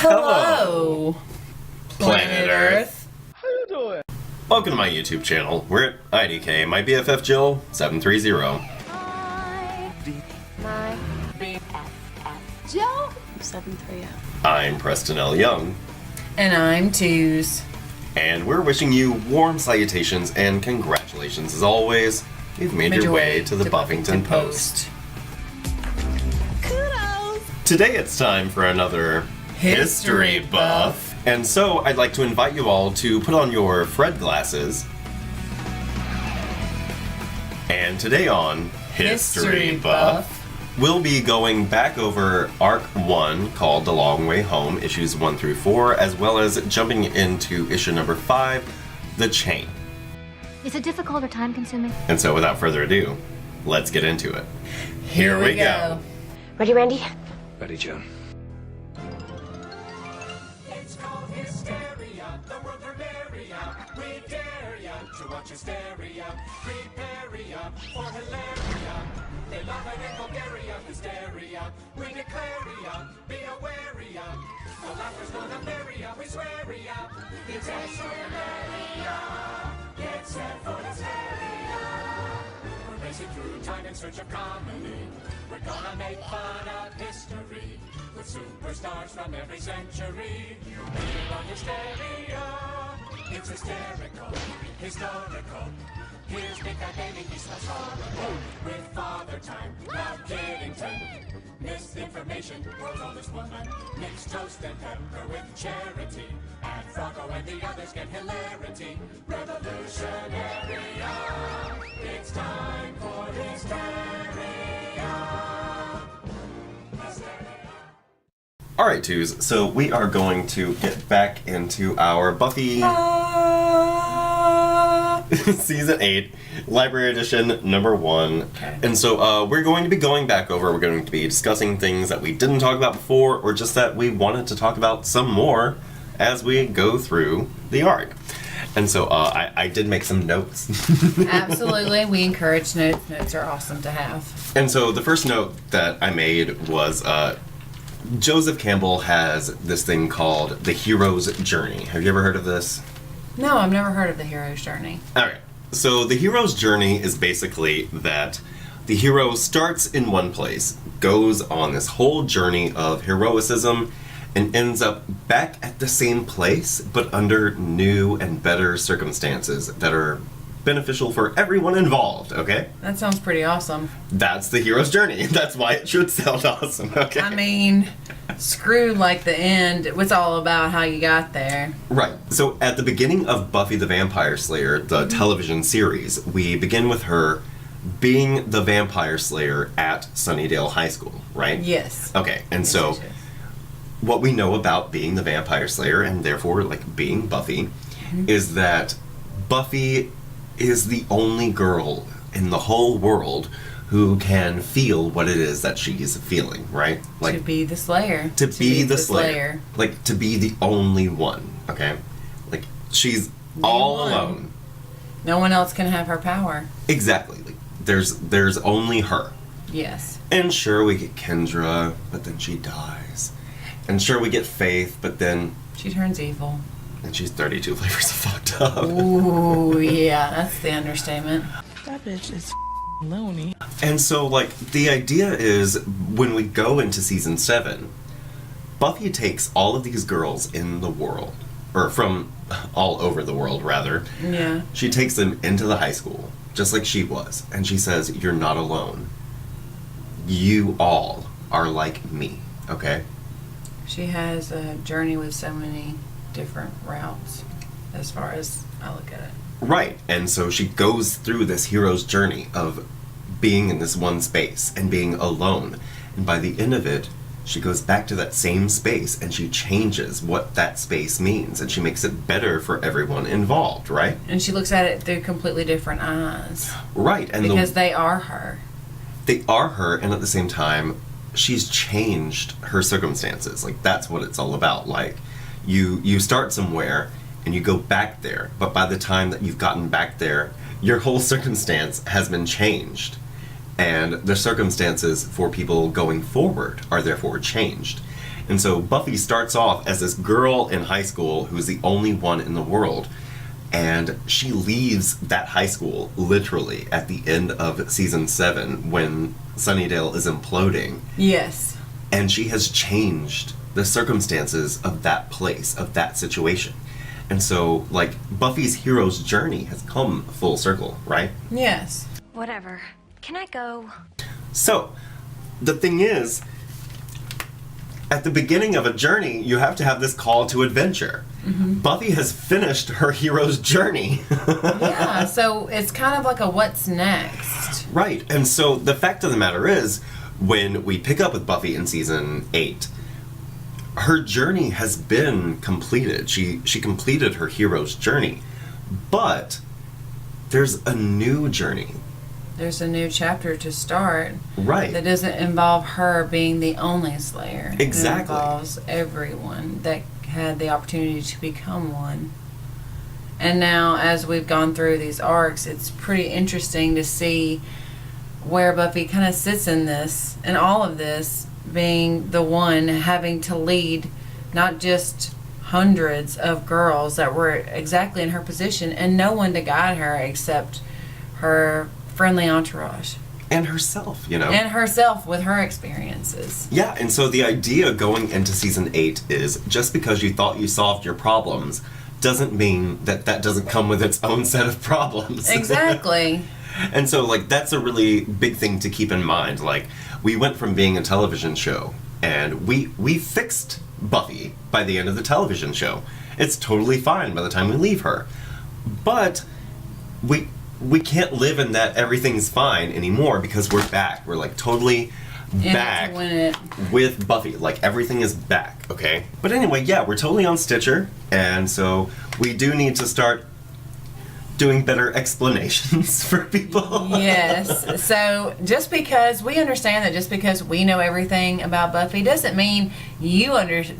Hello, Planet Earth. How you doing? Welcome to my YouTube channel. We're at IDK, my BFF Jill, 730. My BFF Jill, 730. I'm Preston L. Young, And I'm Tüz. and we're wishing you warm salutations and congratulations as always. You've made your way to the Buffyngton Post. Kudos! Today it's time for another History Buff. And so I'd like to invite you all to put on your Fred glasses. And today on History Buff, we'll be going back over Arc 1 called The Long Way Home, issues 1 through 4, as well as jumping into issue number 5, The Chain. Is it difficult or time consuming? And so without further ado, let's get into it. Here we go. Ready, Randy? Ready, Joan. It's called hysteria, the world premiere. We dare ya to watch hysteria. Prepare ya for hilaria. They love it in Bulgaria, hysteria. We declare ya, be aware ya. The laughter's gonna marry ya, we swear ya. It's hysteria. Get set for hysteria. We're racing through time in search of comedy. We're gonna make fun of history with superstars from every century. We're on hysteria. It's hysterical, historical. Here's Big Fat Baby, he smells horrible. With Father Time, Love Kiddington. Misinformation, world's oldest woman. Mix toast and pepper with charity. Add Froggo and the others get hilarity. Revolutionary. It's time for hysteria. Alright, Tüz, so we are going to get back into our Buffy Season 8, Library Edition number 1. Okay. And so we're going to be going back over, we're going to be discussing things that we didn't talk about before, or just that we wanted to talk about some more as we go through the arc. And so I did make some notes. Absolutely, we encourage notes. Notes are awesome to have. And so the first note that I made was Joseph Campbell has this thing called The Hero's Journey. Have you ever heard of this? No, I've never heard of the hero's journey. Alright, so the hero's journey is basically that the hero starts in one place, goes on this whole journey of heroicism, and ends up back at the same place, but under new and better circumstances that are beneficial for everyone involved, okay? That sounds pretty awesome. That's the hero's journey. That's why it should sound awesome, okay? I mean, screw like the end. It was all about how you got there. Right. So at the beginning of Buffy the Vampire Slayer, the television series, we begin with her being the vampire slayer at Sunnydale High School, right? Yes. Okay, and Yes, so yes, yes. what we know about being the vampire slayer, and therefore, like, being Buffy, is that Buffy is the only girl in the whole world who can feel what it is that she's feeling, right? Like, to be the Slayer. to be the Slayer. Like, to be the only one, okay? Like, she's all one. alone. No one else can have her power. Exactly. Like, there's only her. Yes. And sure, we get Kendra, but then she dies. And sure, we get Faith, but then... She turns evil. And she's 32 flavors of fucked up. Ooh, yeah, that's the understatement. That bitch is loony. And so, like, the idea is, when we go into Season 7, Buffy takes all of these girls in the world, or from all over the world, rather. Yeah. She takes them into the high school, just like she was, and she says, "You're not alone. You all are like me, okay?" She has a journey with so many different routes, as far as I look at it. Right, and so she goes through this hero's journey of being in this one space and being alone. And by the end of it, she goes back to that same space and she changes what that space means and she makes it better for everyone involved, right? And she looks at it through completely different eyes. Right, and Because they are her. they are her, and at the same time, she's changed her circumstances. Like, that's what it's all about. Like, you start somewhere and you go back there, but by the time that you've gotten back there, your whole circumstance has been changed. And the circumstances for people going forward are therefore changed. And so Buffy starts off as this girl in high school who's the only one in the world. And she leaves that high school, literally, at the end of season 7 when Sunnydale is imploding. Yes. And she has changed the circumstances of that place, of that situation. And so, like, Buffy's hero's journey has come full circle, right? Yes. Whatever. Can I go? So, the thing is, at the beginning of a journey, you have to have this call to adventure. Mm-hmm. Buffy has finished her hero's journey. Yeah, so it's kind of like a what's next. Right, and so the fact of the matter is, when we pick up with Buffy in season 8, her journey has been completed. She completed her hero's journey. But there's a new journey. There's a new chapter to start. Right. That doesn't involve her being the only Slayer. Exactly. It involves everyone that had the opportunity to become one. And now, as we've gone through these arcs, it's pretty interesting to see where Buffy kind of sits in this, and all of this, being the one having to lead not just hundreds of girls that were exactly in her position, and no one to guide her except her friendly entourage. And herself, you know. And herself with her experiences. Yeah, and so the idea going into season 8 is just because you thought you solved your problems doesn't mean that that doesn't come with its own set of problems. Exactly. And so, like, that's a really big thing to keep in mind. Like, we went from being a television show, and we fixed Buffy by the end of the television show. It's totally fine by the time we leave her. But we can't live in that everything's fine anymore because we're back. We're, like, totally back with Buffy. Like, everything is back, okay? But anyway, yeah, we're totally on Stitcher, and so we do need to start doing better explanations for people. Yes. So just because we understand that just because we know everything about Buffy doesn't mean you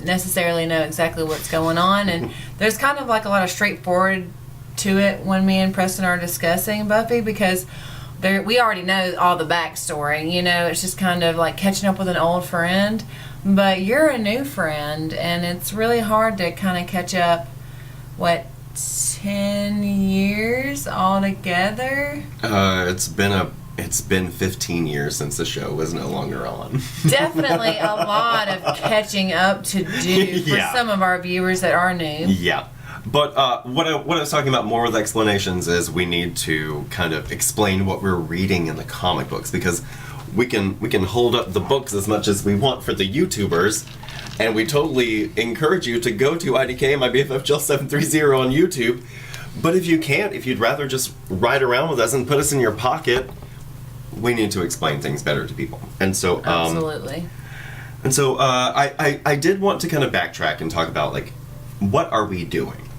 necessarily know exactly what's going on. And there's kind of like a lot of straightforward to it when me and Preston are discussing Buffy, because we already know all the backstory. You know, it's just kind of like catching up with an old friend. But you're a new friend, and it's really hard to kind of catch up, 10 years altogether? It's been 15 years since the show was no longer on. Definitely a lot of catching up to do for some of our viewers that are new. Yeah. But what I was talking about more with explanations is we need to kind of explain what we're reading in the comic books, because we can hold up the books as much as we want for the YouTubers. And we totally encourage you to go to IDK, my BFF Jill 730 on YouTube. But if you can't, if you'd rather just ride around with us and put us in your pocket, we need to explain things better to people. And so, absolutely. And so, I did want to kind of backtrack and talk about, like, what are we doing?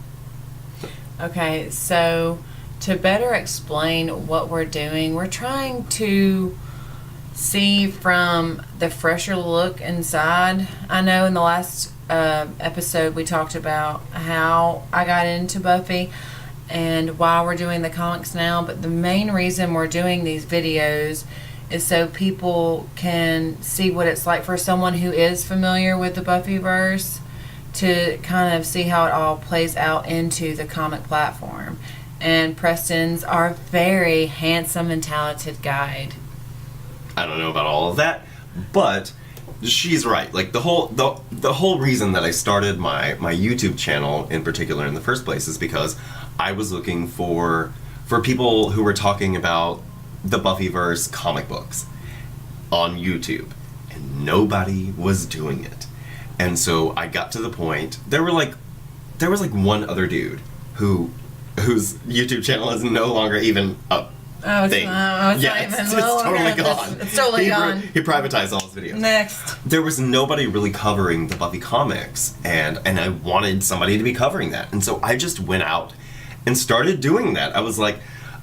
Okay, so to better explain what we're doing, we're trying to see from the fresher look inside. I know in the last episode we talked about how I got into Buffy and why we're doing the comics now, but the main reason we're doing these videos is so people can see what it's like for someone who is familiar with the Buffyverse to kind of see how it all plays out into the comic platform. And Preston's our very handsome and talented guide. I don't know about all of that, but she's right. Like, the whole reason that I started my YouTube channel in particular in the first place is because I was looking for people who were talking about the Buffyverse comic books on YouTube, and nobody was doing it. And so I got to the point, there was like one other dude whose YouTube channel is no longer even up. Oh, it's thing. Not It's totally gone. It's totally gone. He privatized all his videos. Next. There was nobody really covering the Buffy comics, and I wanted somebody to be covering that. And so I just went out and started doing that. I was like,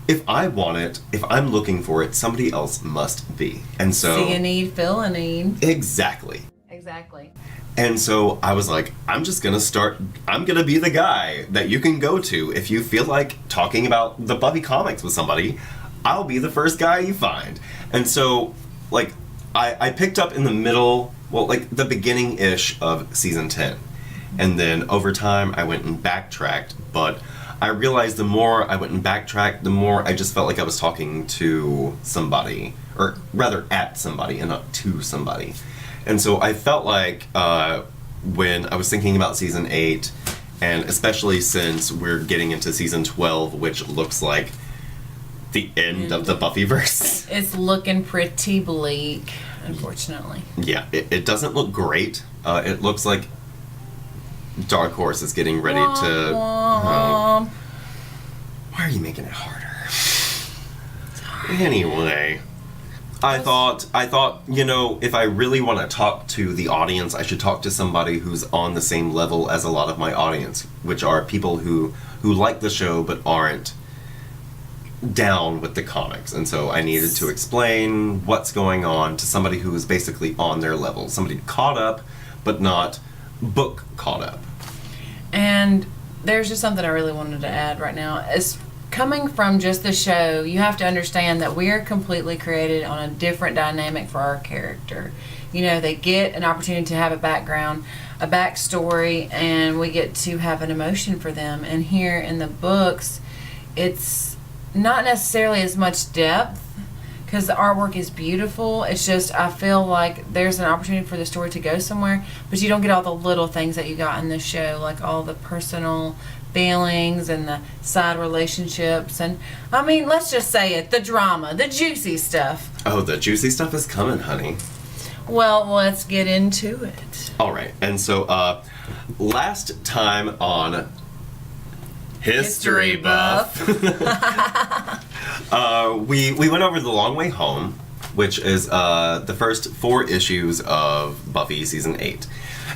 if I want it, if I'm looking for it, somebody else must be. And so... See a need, fill a need. Exactly. Exactly. And so I was like, I'm gonna be the guy that you can go to if you feel like talking about the Buffy comics with somebody. I'll be the first guy you find. And so, like, I picked up in the middle well, like the beginning-ish of season 10. And then over time, I went and backtracked, but I realized the more I went and backtracked, the more I just felt like I was talking to somebody, or rather at somebody and not to somebody. And so I felt like when I was thinking about season 8, and especially since we're getting into season 12, which looks like the end of the Buffyverse. It's looking pretty bleak, unfortunately. Yeah, it doesn't look great. It looks like Dark Horse is getting ready to... why are you making it harder? Anyway, I thought, you know, if I really want to talk to the audience, I should talk to somebody who's on the same level as a lot of my audience, which are people who like the show but aren't down with the comics. And so I needed to explain what's going on to somebody who is basically on their level. Somebody caught up, but not book caught up. And there's just something I really wanted to add right now. It's coming from just the show, you have to understand that we are completely created on a different dynamic for our character. You know, they get an opportunity to have a background, a backstory, and we get to have an emotion for them. And here in the books, it's not necessarily as much depth, because the artwork is beautiful. It's just, I feel like there's an opportunity for the story to go somewhere, but you don't get all the little things that you got in the show, like all the personal feelings and the side relationships. And, I mean, let's just say it, the drama, the juicy stuff. Oh, the juicy stuff is coming, honey. Well, let's get into it. All right, and so last time on History Buff, we went over The Long Way Home, which is the first 4 issues of Buffy Season 8.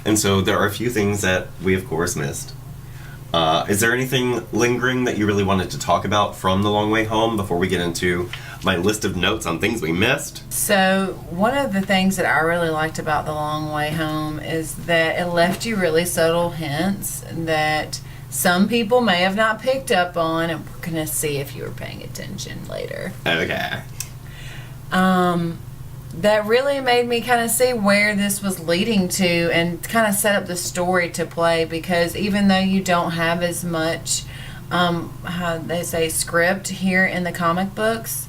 And so there are a few things that we, of course, missed. Is there anything lingering that you really wanted to talk about from The Long Way Home before we get into my list of notes on things we missed? So, one of the things that I really liked about The Long Way Home is that it left you really subtle hints that some people may have not picked up on, and we're going to see if you were paying attention later. Okay. That really made me kind of see where this was leading to and kind of set up the story to play, because even though you don't have as much, how they say, script here in the comic books,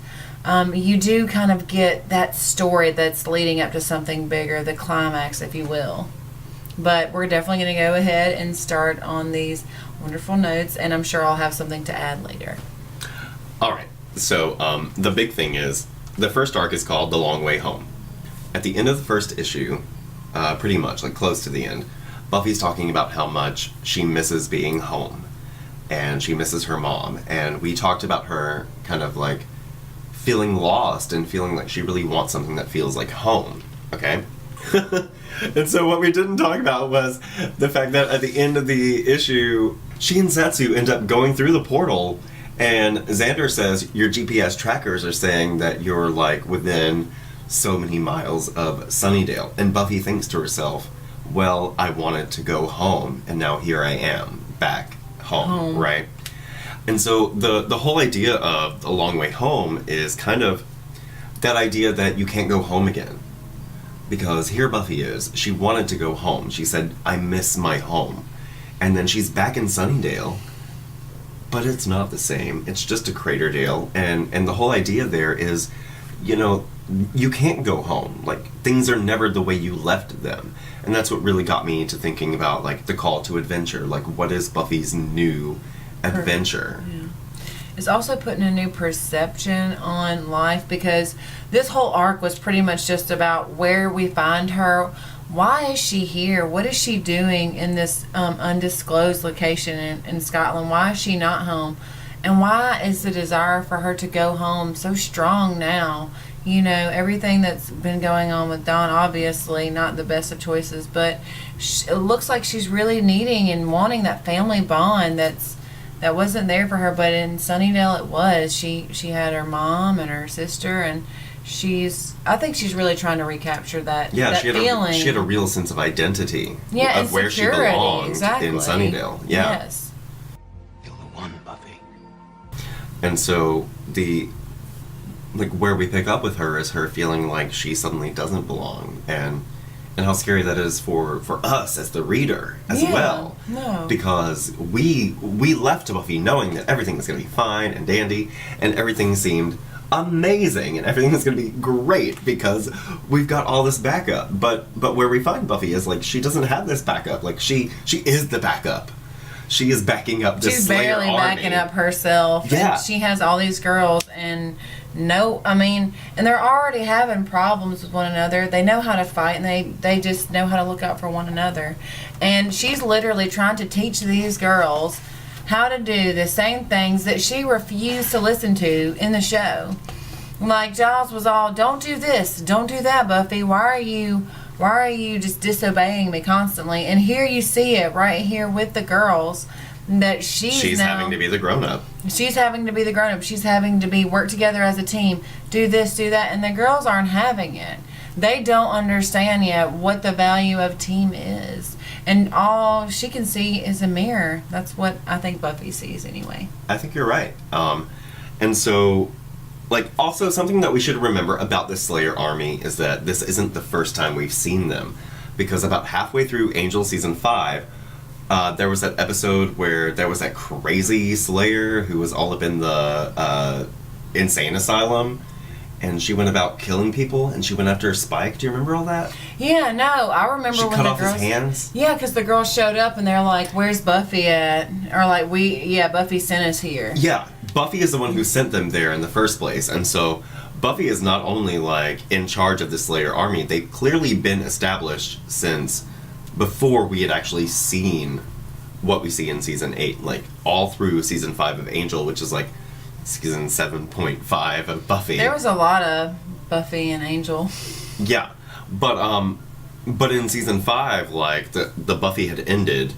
you do kind of get that story that's leading up to something bigger, the climax, if you will. But we're definitely going to go ahead and start on these wonderful notes, and I'm sure I'll have something to add later. All right. So the big thing is, the first arc is called The Long Way Home. At the end of the first issue, pretty much, like close to the end, Buffy's talking about how much she misses being home, and she misses her mom. And we talked about her kind of like feeling lost and feeling like she really wants something that feels like home, okay? And so what we didn't talk about was the fact that at the end of the issue, she and Zetsu end up going through the portal, and Xander says, your GPS trackers are saying that you're like within so many miles of Sunnydale. And Buffy thinks to herself, well, I wanted to go home, and now here I am, back home. Right? And so the whole idea of The Long Way Home is kind of that idea that you can't go home again. Because here Buffy is. She wanted to go home. She said, I miss my home. And then she's back in Sunnydale, but it's not the same. It's just a Craterdale. And the whole idea there is, you know, you can't go home. Like, things are never the way you left them. And that's what really got me to thinking about, like, the call to adventure. Like, what is Buffy's new adventure? Yeah. It's also putting a new perception on life, because this whole arc was pretty much just about where we find her. Why is she here? What is she doing in this undisclosed location in Scotland? Why is she not home? And why is the desire for her to go home so strong now? You know, everything that's been going on with Dawn, obviously not the best of choices, but it looks like she's really needing and wanting that family bond that wasn't there for her, but in Sunnydale it was. She had her mom and her sister, and I think she's really trying to recapture that feeling. She had a real sense of identity, yeah, of where she belonged in Sunnydale. Yeah. Yes. You're the one, Buffy. And so where we pick up with her is her feeling like she suddenly doesn't belong, and and how scary that is for us as the reader as well. No. Because we left Buffy knowing that everything was going to be fine and dandy, and everything seemed amazing, and everything was going to be great because we've got all this backup. But where we find Buffy is, like, she doesn't have this backup. Like, she is the backup. She is backing up this Slayer army. She's barely backing up herself. Yeah. And she has all these girls, and and they're already having problems with one another. They know how to fight, and they just know how to look out for one another. And she's literally trying to teach these girls how to do the same things that she refused to listen to in the show. Like, Giles was all, don't do this, don't do that, Buffy. Why are you just disobeying me constantly? And here you see it right here with the girls, that she's now having to be the grown-up. She's having to be the grown-up. She's having to be work together as a team, do this, do that, and the girls aren't having it. They don't understand yet what the value of team is. And all she can see is a mirror. That's what I think Buffy sees anyway. I think you're right. And so, like, also something that we should remember about the Slayer army is that this isn't the first time we've seen them. Because about halfway through Angel Season 5, there was that episode where there was that crazy Slayer who was all up in the insane asylum. And she went about killing people, and she went after Spike. Do you remember all that? Yeah, no, I remember she when cut the off girls... his hands? Yeah, because the girls showed up, and they're like, where's Buffy at? Or like, Buffy sent us here. Yeah, Buffy is the one who sent them there in the first place. And so Buffy is not only, like, in charge of the Slayer army, they've clearly been established since before we had actually seen what we see in Season 8. Like, all through Season 5 of Angel, which is, like, Season 7.5 of Buffy. There was a lot of Buffy and Angel. Yeah, but in Season 5, like, the Buffy had ended,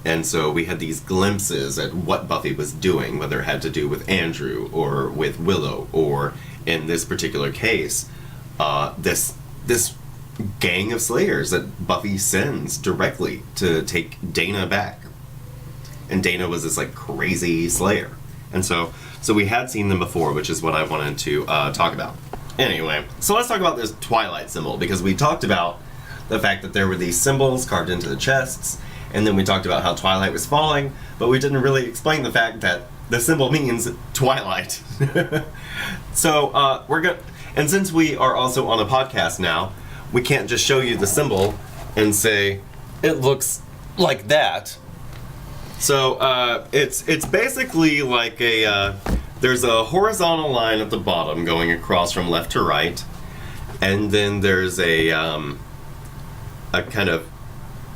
and so we had these glimpses at what Buffy was doing, whether it had to do with Andrew or with Willow, or in this particular case, this gang of Slayers that Buffy sends directly to take Dana back. And Dana was this, like, crazy Slayer. And so we had seen them before, which is what I wanted to talk about. Anyway, so let's talk about this Twilight symbol, because we talked about the fact that there were these symbols carved into the chests, and then we talked about how Twilight was falling, but we didn't really explain the fact that the symbol means Twilight. So and since we are also on a podcast now, we can't just show you the symbol and say, it looks like that. So it's basically like there's a horizontal line at the bottom going across from left to right, and then there's a kind of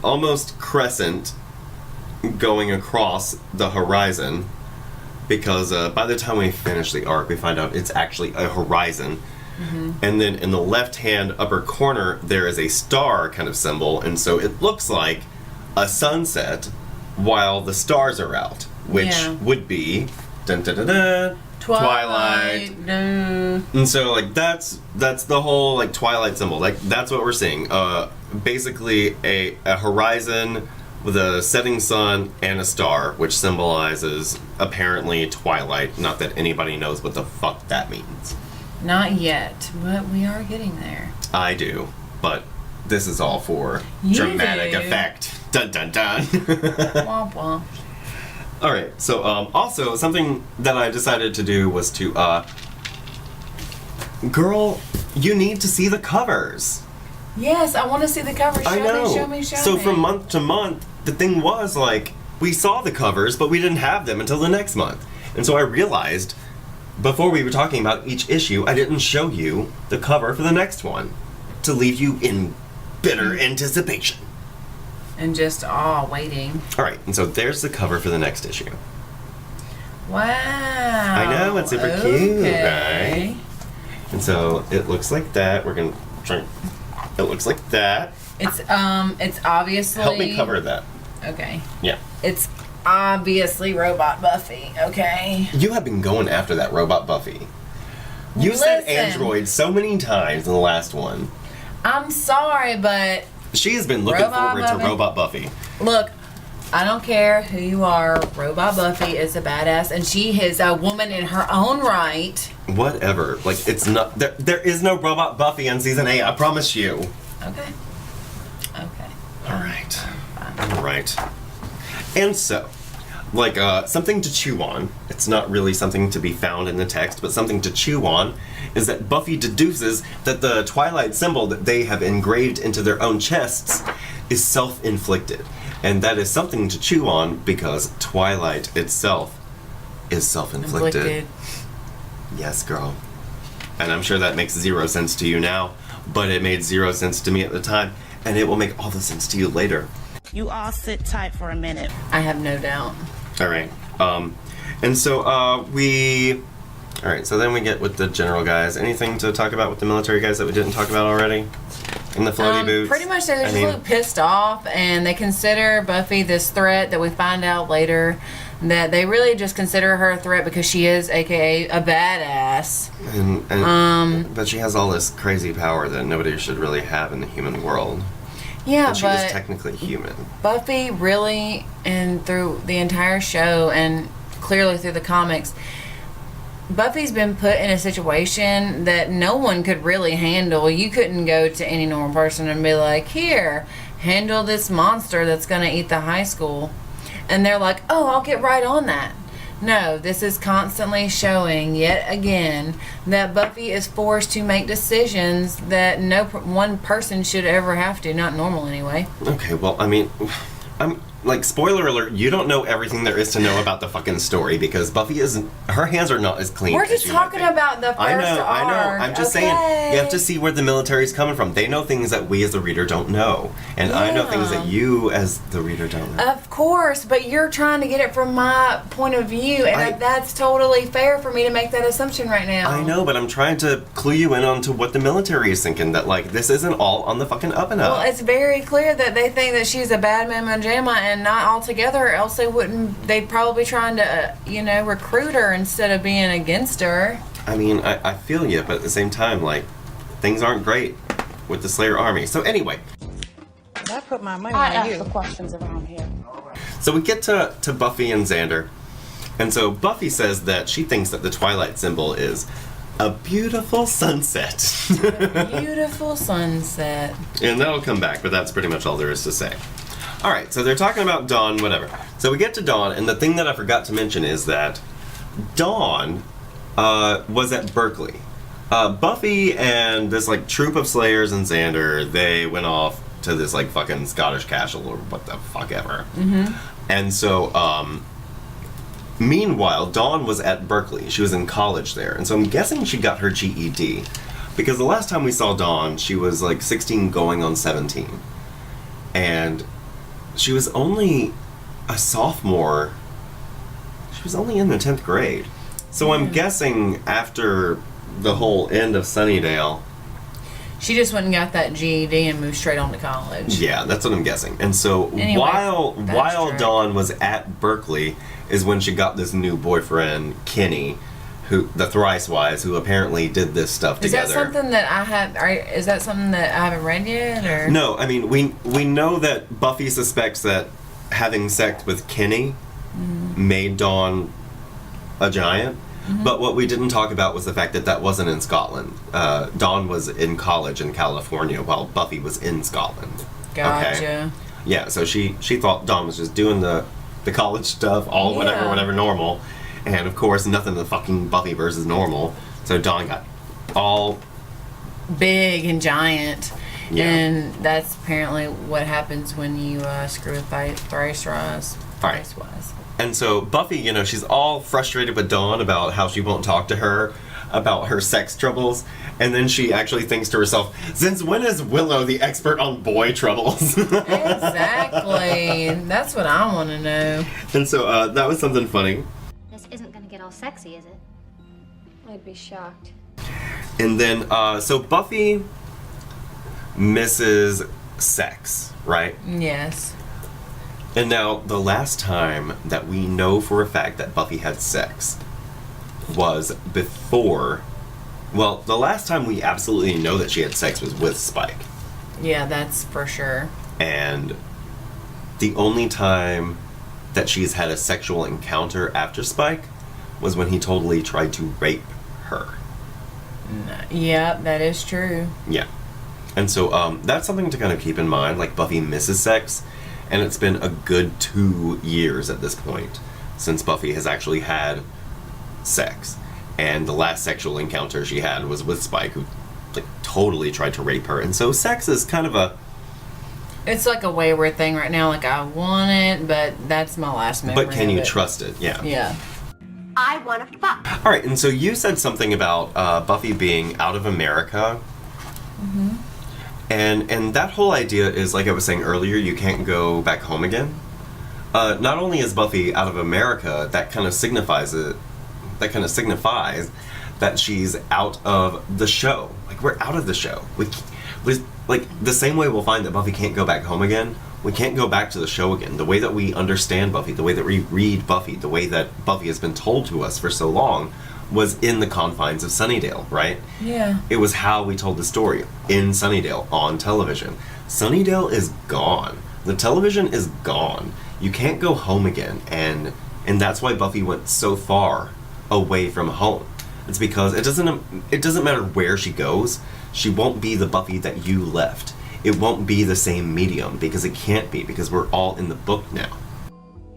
almost crescent going across the horizon, because by the time we finish the arc, we find out it's actually a horizon. Mm-hmm. And then in the left-hand upper corner, there is a star kind of symbol, and so it looks like a sunset while the stars are out, which would be Twilight. No. And so, like, that's the whole, like, Twilight symbol. Like, that's what we're seeing. Basically a horizon with a setting sun and a star, which symbolizes apparently Twilight. Not that anybody knows what the fuck that means. Not yet, but we are getting there. I do, but this is all for dramatic effect. Dun dun dun. Womp womp. Alright, so also something that I decided to do was to girl, you need to see the covers. Yes, I want to see the covers. I know. Show me. So from month to month, the thing was, like, we saw the covers, but we didn't have them until the next month. And so I realized, before we were talking about each issue, I didn't show you the cover for the next one, to leave you in bitter anticipation. And just waiting. Alright, and so there's the cover for the next issue. Wow. I know, it's super cute, right? And so it looks like that. We're gonna try. It looks like that. It's obviously. Help me cover that. Okay. Yeah. It's obviously Robot Buffy. Okay. You have been going after that Robot Buffy. You said android so many times in the last one. I'm sorry, but she has been looking forward to Robot Buffy. Look, I don't care who you are. Robot Buffy is a badass, and she is a woman in her own right. Whatever. Like, it's not. There is no Robot Buffy in Season 8, I promise you. Okay. Right. And so, like, something to chew on, it's not really something to be found in the text, but something to chew on, is that Buffy deduces that the Twilight symbol that they have engraved into their own chests is self-inflicted. And that is something to chew on because Twilight itself is self-inflicted. Inflicted. Yes, girl. And I'm sure that makes 0 sense to you now, but it made 0 sense to me at the time, and it will make all the sense to you later. You all sit tight for a minute. I have no doubt. All right. And so All right, so then we get with the general guys. Anything to talk about with the military guys that we didn't talk about already? In the floaty boots? Pretty much they just look pissed off, and they consider Buffy this threat that we find out later that they really just consider her a threat because she is, aka a badass. But she has all this crazy power that nobody should really have in the human world. Yeah, but she is technically human. Buffy really, and through the entire show, and clearly through the comics, Buffy's been put in a situation that no one could really handle. You couldn't go to any normal person and be like, here, handle this monster that's going to eat the high school. And they're like, oh, I'll get right on that. No, this is constantly showing, yet again, that Buffy is forced to make decisions that no one person should ever have to. Not normal, anyway. Okay, well, I mean, I'm like, spoiler alert, you don't know everything there is to know about the fucking story because Buffy isn't, her hands are not as clean. We're as just you talking might think. about the first I know. arc. I'm just saying, you have to see where the military's coming from. They know things that we as the reader don't know. And I know things that you as the reader don't know. Of course, but you're trying to get it from my point of view, and that's totally fair for me to make that assumption right now. I know, but I'm trying to clue you in onto what the military is thinking, that, like, this isn't all on the fucking up and up. Well, it's very clear that they think that she's a bad mamma jamma and not altogether, or else they'd probably trying to, recruit her instead of being against her. I mean, I feel you, but at the same time, like, things aren't great with the Slayer army. So anyway. I put my money on you. The questions around here. So we get to Buffy and Xander. And so Buffy says that she thinks that the Twilight symbol is a beautiful sunset. Beautiful sunset. And that'll come back, but that's pretty much all there is to say. Alright, so they're talking about Dawn, whatever. So we get to Dawn, and the thing that I forgot to mention is that Dawn was at Berkeley. Buffy and this, like, troop of Slayers and Xander, they went off to this, like, fucking Scottish castle or what the fuck ever. Mm-hmm. And so, meanwhile, Dawn was at Berkeley. She was in college there. And so I'm guessing she got her GED. Because the last time we saw Dawn, she was, like, 16 going on 17. And she was only a sophomore. She was only in the 10th grade. So I'm guessing after the whole end of Sunnydale, she just went and got that GED and moved straight on to college. Yeah, that's what I'm guessing. And so anyway, while Dawn was at Berkeley is when she got this new boyfriend, Kenny, who the Thrice Wise, who apparently did this stuff together. Is that something that I have? Is that something that I haven't read yet? Or no? I mean, we know that Buffy suspects that having sex with Kenny made Dawn a giant. Mm-hmm. But what we didn't talk about was the fact that that wasn't in Scotland. Dawn was in college in California while Buffy was in Scotland. Gotcha. Okay? Yeah, so she thought Dawn was just doing the college stuff, whatever normal. And of course, nothing in the fucking Buffyverse is normal. So Dawn got all big and giant. Yeah. And that's apparently what happens when you screw with Thrice Wise. And so Buffy, she's all frustrated with Dawn about how she won't talk to her about her sex troubles. And then she actually thinks to herself, since when is Willow the expert on boy troubles? Exactly. That's what I want to know. And so that was something funny. This isn't going to get all sexy, is it? I'd be shocked. And then, so Buffy misses sex, right? Yes. And now, the last time that we know for a fact that Buffy had sex was before... Well, the last time we absolutely know that she had sex was with Spike. Yeah, that's for sure. And the only time that she's had a sexual encounter after Spike was when he totally tried to rape her. Yeah, that is true. Yeah. And so that's something to kind of keep in mind. Like, Buffy misses sex. And it's been a good 2 years at this point since Buffy has actually had sex. And the last sexual encounter she had was with Spike, who like totally tried to rape her. And so sex is kind of a... It's like a wayward thing right now. Like, I want it, but that's my last memory. But can you trust it? Yeah. Yeah. I want to fuck. All right, and so you said something about Buffy being out of America. Mm-hmm. And that whole idea is, like I was saying earlier, you can't go back home again. Not only is Buffy out of America, that kind of signifies that she's out of the show. Like, we're out of the show. We like, the same way we'll find that Buffy can't go back home again, we can't go back to the show again. The way that we understand Buffy, the way that we read Buffy, the way that Buffy has been told to us for so long was in the confines of Sunnydale, right? Yeah. It was how we told the story, in Sunnydale, on television. Sunnydale is gone. The television is gone. You can't go home again, and that's why Buffy went so far away from home. It's because it doesn't matter where she goes, she won't be the Buffy that you left. It won't be the same medium, because it can't be, because we're all in the book now.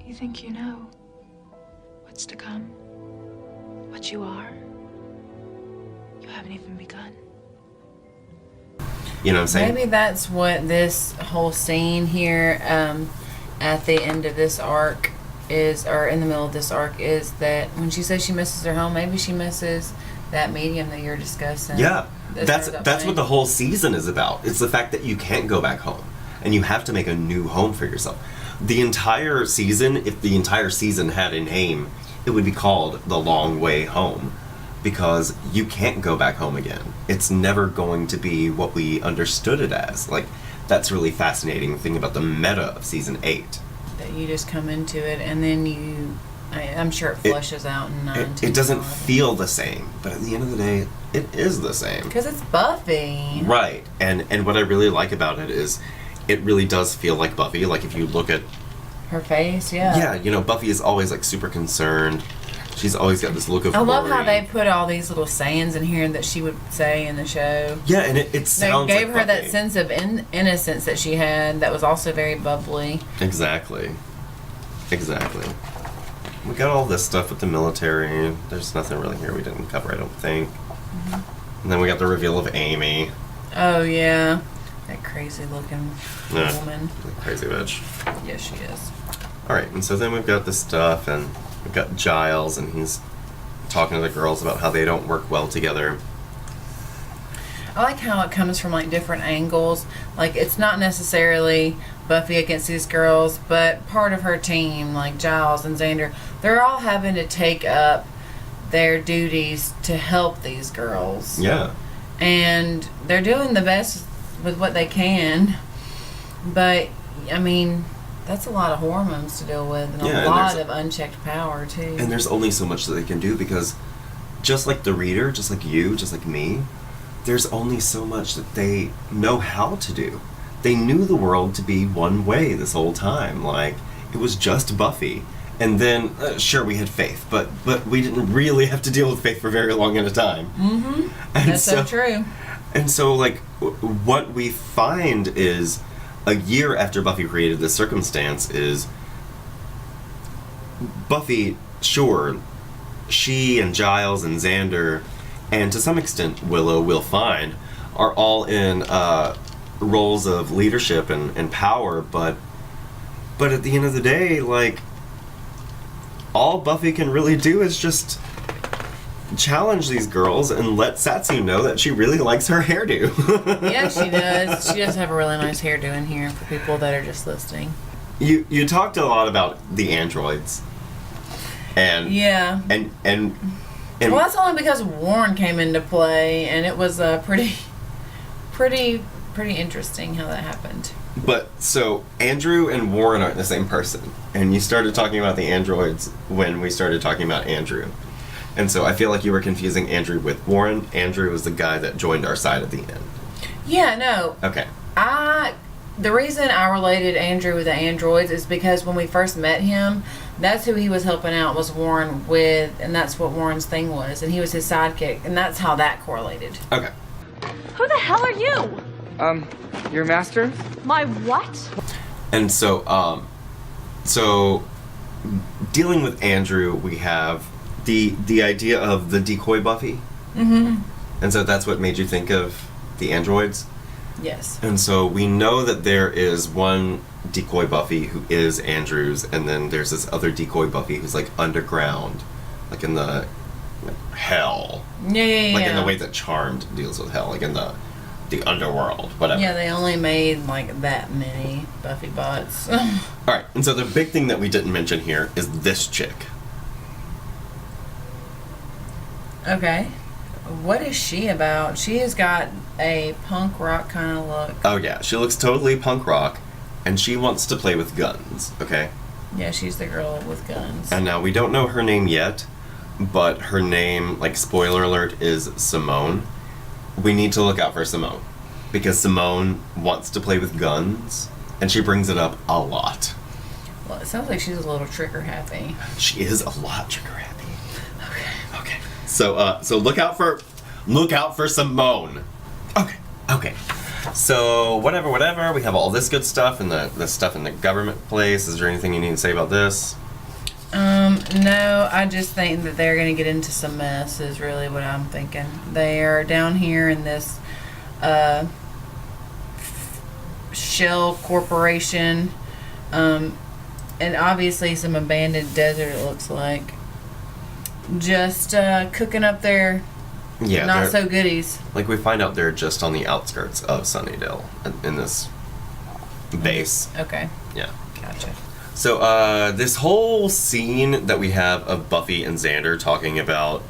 You think you know what's to come? What you are? You haven't even begun. You know what I'm saying? Maybe that's what this whole scene here at the end of this arc is, or in the middle of this arc, is that when she says she misses her home, maybe she misses that medium that you're discussing. Yeah, that's what the whole season is about. It's the fact that you can't go back home, and you have to make a new home for yourself. The entire season, if the entire season had a name, it would be called The Long Way Home, because you can't go back home again. It's never going to be what we understood it as. Like, that's really fascinating thing about the meta of season 8. That you just come into it, and then I'm sure it flushes out in 9. It doesn't feel the same, but at the end of the day, it is the same. Because it's Buffy. Right, and what I really like about it is it really does feel like Buffy. Like, if you look at her face, yeah. Yeah, you know, Buffy is always, like, super concerned. She's always got this look of I love worry. how they put all these little sayings in here that she would say in the show. Yeah, and it sounds They gave like her Buffy. that sense of innocence that she had that was also very bubbly. Exactly. We got all this stuff with the military. There's nothing really here we didn't cover, I don't think. Mm-hmm. And then we got the reveal of Amy. Oh, yeah. That crazy looking woman. Crazy bitch. Yes, she is. Alright, and so then we've got this stuff, and we've got Giles, and he's talking to the girls about how they don't work well together. I like how it comes from, like, different angles. Like, it's not necessarily Buffy against these girls, but part of her team, like Giles and Xander, they're all having to take up their duties to help these girls. Yeah. And they're doing the best with what they can. But, I mean, that's a lot of hormones to deal with, and a lot of unchecked power, too. And there's only so much that they can do, because just like the reader, just like you, just like me, there's only so much that they know how to do. They knew the world to be one way this whole time. Like, it was just Buffy. And then, sure, we had Faith, but we didn't really have to deal with Faith for very long at a time. Mm-hmm. That's so true. And so, like, what we find is, a year after Buffy created this circumstance, is Buffy, sure, she and Giles and Xander, and to some extent Willow, we'll find, are all in roles of leadership and power, but at the end of the day, like, all Buffy can really do is just challenge these girls and let Satsu know that she really likes her hairdo. Yeah, she does. She does have a really nice hairdo in here for people that are just listening. You talked a lot about the androids. And yeah. And well, that's only because Warren came into play, and it was pretty interesting how that happened. But, so, Andrew and Warren aren't the same person. And you started talking about the androids when we started talking about Andrew. And so I feel like you were confusing Andrew with Warren. Andrew was the guy that joined our side at the end. Yeah, no. Okay. The reason I related Andrew with the androids is because when we first met him, that's who he was helping out, was Warren with, and that's what Warren's thing was, and he was his sidekick, and that's how that correlated. Okay. Who the hell are you? Your master? My what? And so dealing with Andrew, we have the idea of the decoy Buffy. Mm-hmm. And so that's what made you think of the androids? Yes. And so we know that there is one decoy Buffy who is Andrews, and then there's this other decoy Buffy who's like underground, like in the hell. Yeah. Like in the way that Charmed deals with hell, like in the underworld, whatever. Yeah, they only made like that many Buffy bots. Alright, and so the big thing that we didn't mention here is this chick. Okay. What is she about? She has got a punk rock kind of look. Oh yeah, she looks totally punk rock, and she wants to play with guns, okay? Yeah, she's the girl with guns. And now we don't know her name yet, but her name, like spoiler alert, is Simone. We need to look out for Simone, because Simone wants to play with guns, and she brings it up a lot. Well, it sounds like she's a little trigger happy. She is a lot trigger happy. Okay. So look out for Simone. Okay. So whatever. We have all this good stuff and the stuff in the government place. Is there anything you need to say about this? No, I just think that they're going to get into some mess is really what I'm thinking. They are down here in this shell corporation, and obviously some abandoned desert it looks like. Just cooking up their not so goodies. Like we find out they're just on the outskirts of Sunnydale in this base. Okay. Yeah. Gotcha. So this whole scene that we have of Buffy and Xander talking about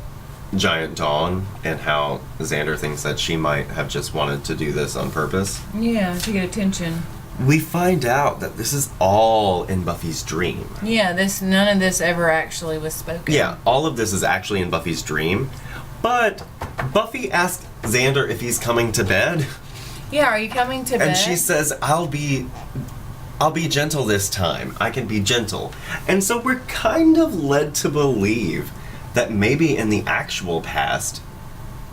Giant Dawn and how Xander thinks that she might have just wanted to do this on purpose. Yeah, to get attention. We find out that this is all in Buffy's dream. Yeah, none of this ever actually was spoken. Yeah, all of this is actually in Buffy's dream. But Buffy asks Xander if he's coming to bed. Yeah, are you coming to bed? And she says, I'll be gentle this time. I can be gentle. And so we're kind of led to believe that maybe in the actual past,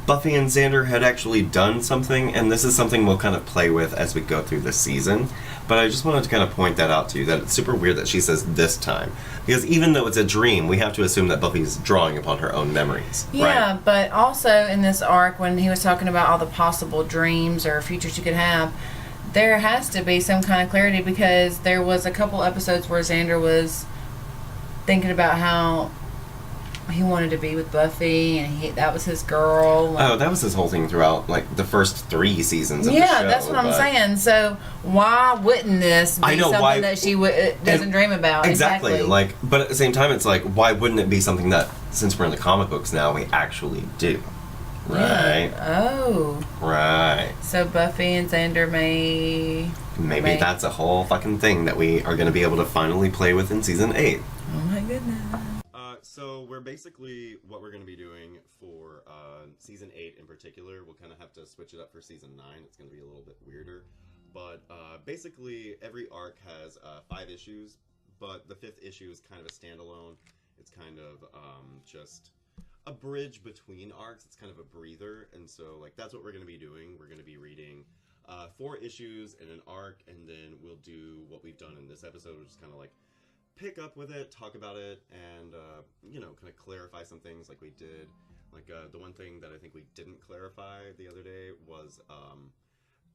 Buffy and Xander had actually done something, and this is something we'll kind of play with as we go through this season. But I just wanted to kind of point that out to you, that it's super weird that she says this time. Because even though it's a dream, we have to assume that Buffy's drawing upon her own memories. Yeah, right? But also in this arc, when he was talking about all the possible dreams or futures you could have, there has to be some kind of clarity, because there was a couple episodes where Xander was thinking about how he wanted to be with Buffy, and that was his girl. Oh, that was his whole thing throughout, like, the first 3 seasons of the show. Yeah, that's what I'm saying. So why wouldn't this be something that she doesn't dream about? Exactly. Like, but at the same time, it's like, why wouldn't it be something that, since we're in the comic books now, we actually do? Right? Yeah. Oh. Right. So Buffy and Xander Maybe that's a whole fucking thing that we are going to be able to finally play with in season 8. Oh my goodness. So we're basically, what we're going to be doing for season 8 in particular, we'll kind of have to switch it up for season 9. It's going to be a little bit weirder. But basically, every arc has 5 issues, but the 5th issue is kind of a standalone. It's kind of just a bridge between arcs. It's kind of a breather, and so like that's what we're going to be doing. We're going to be reading 4 issues in an arc, and then we'll do what we've done in this episode, which is kind of like pick up with it, talk about it, and kind of clarify some things like we did. Like the one thing that I think we didn't clarify the other day was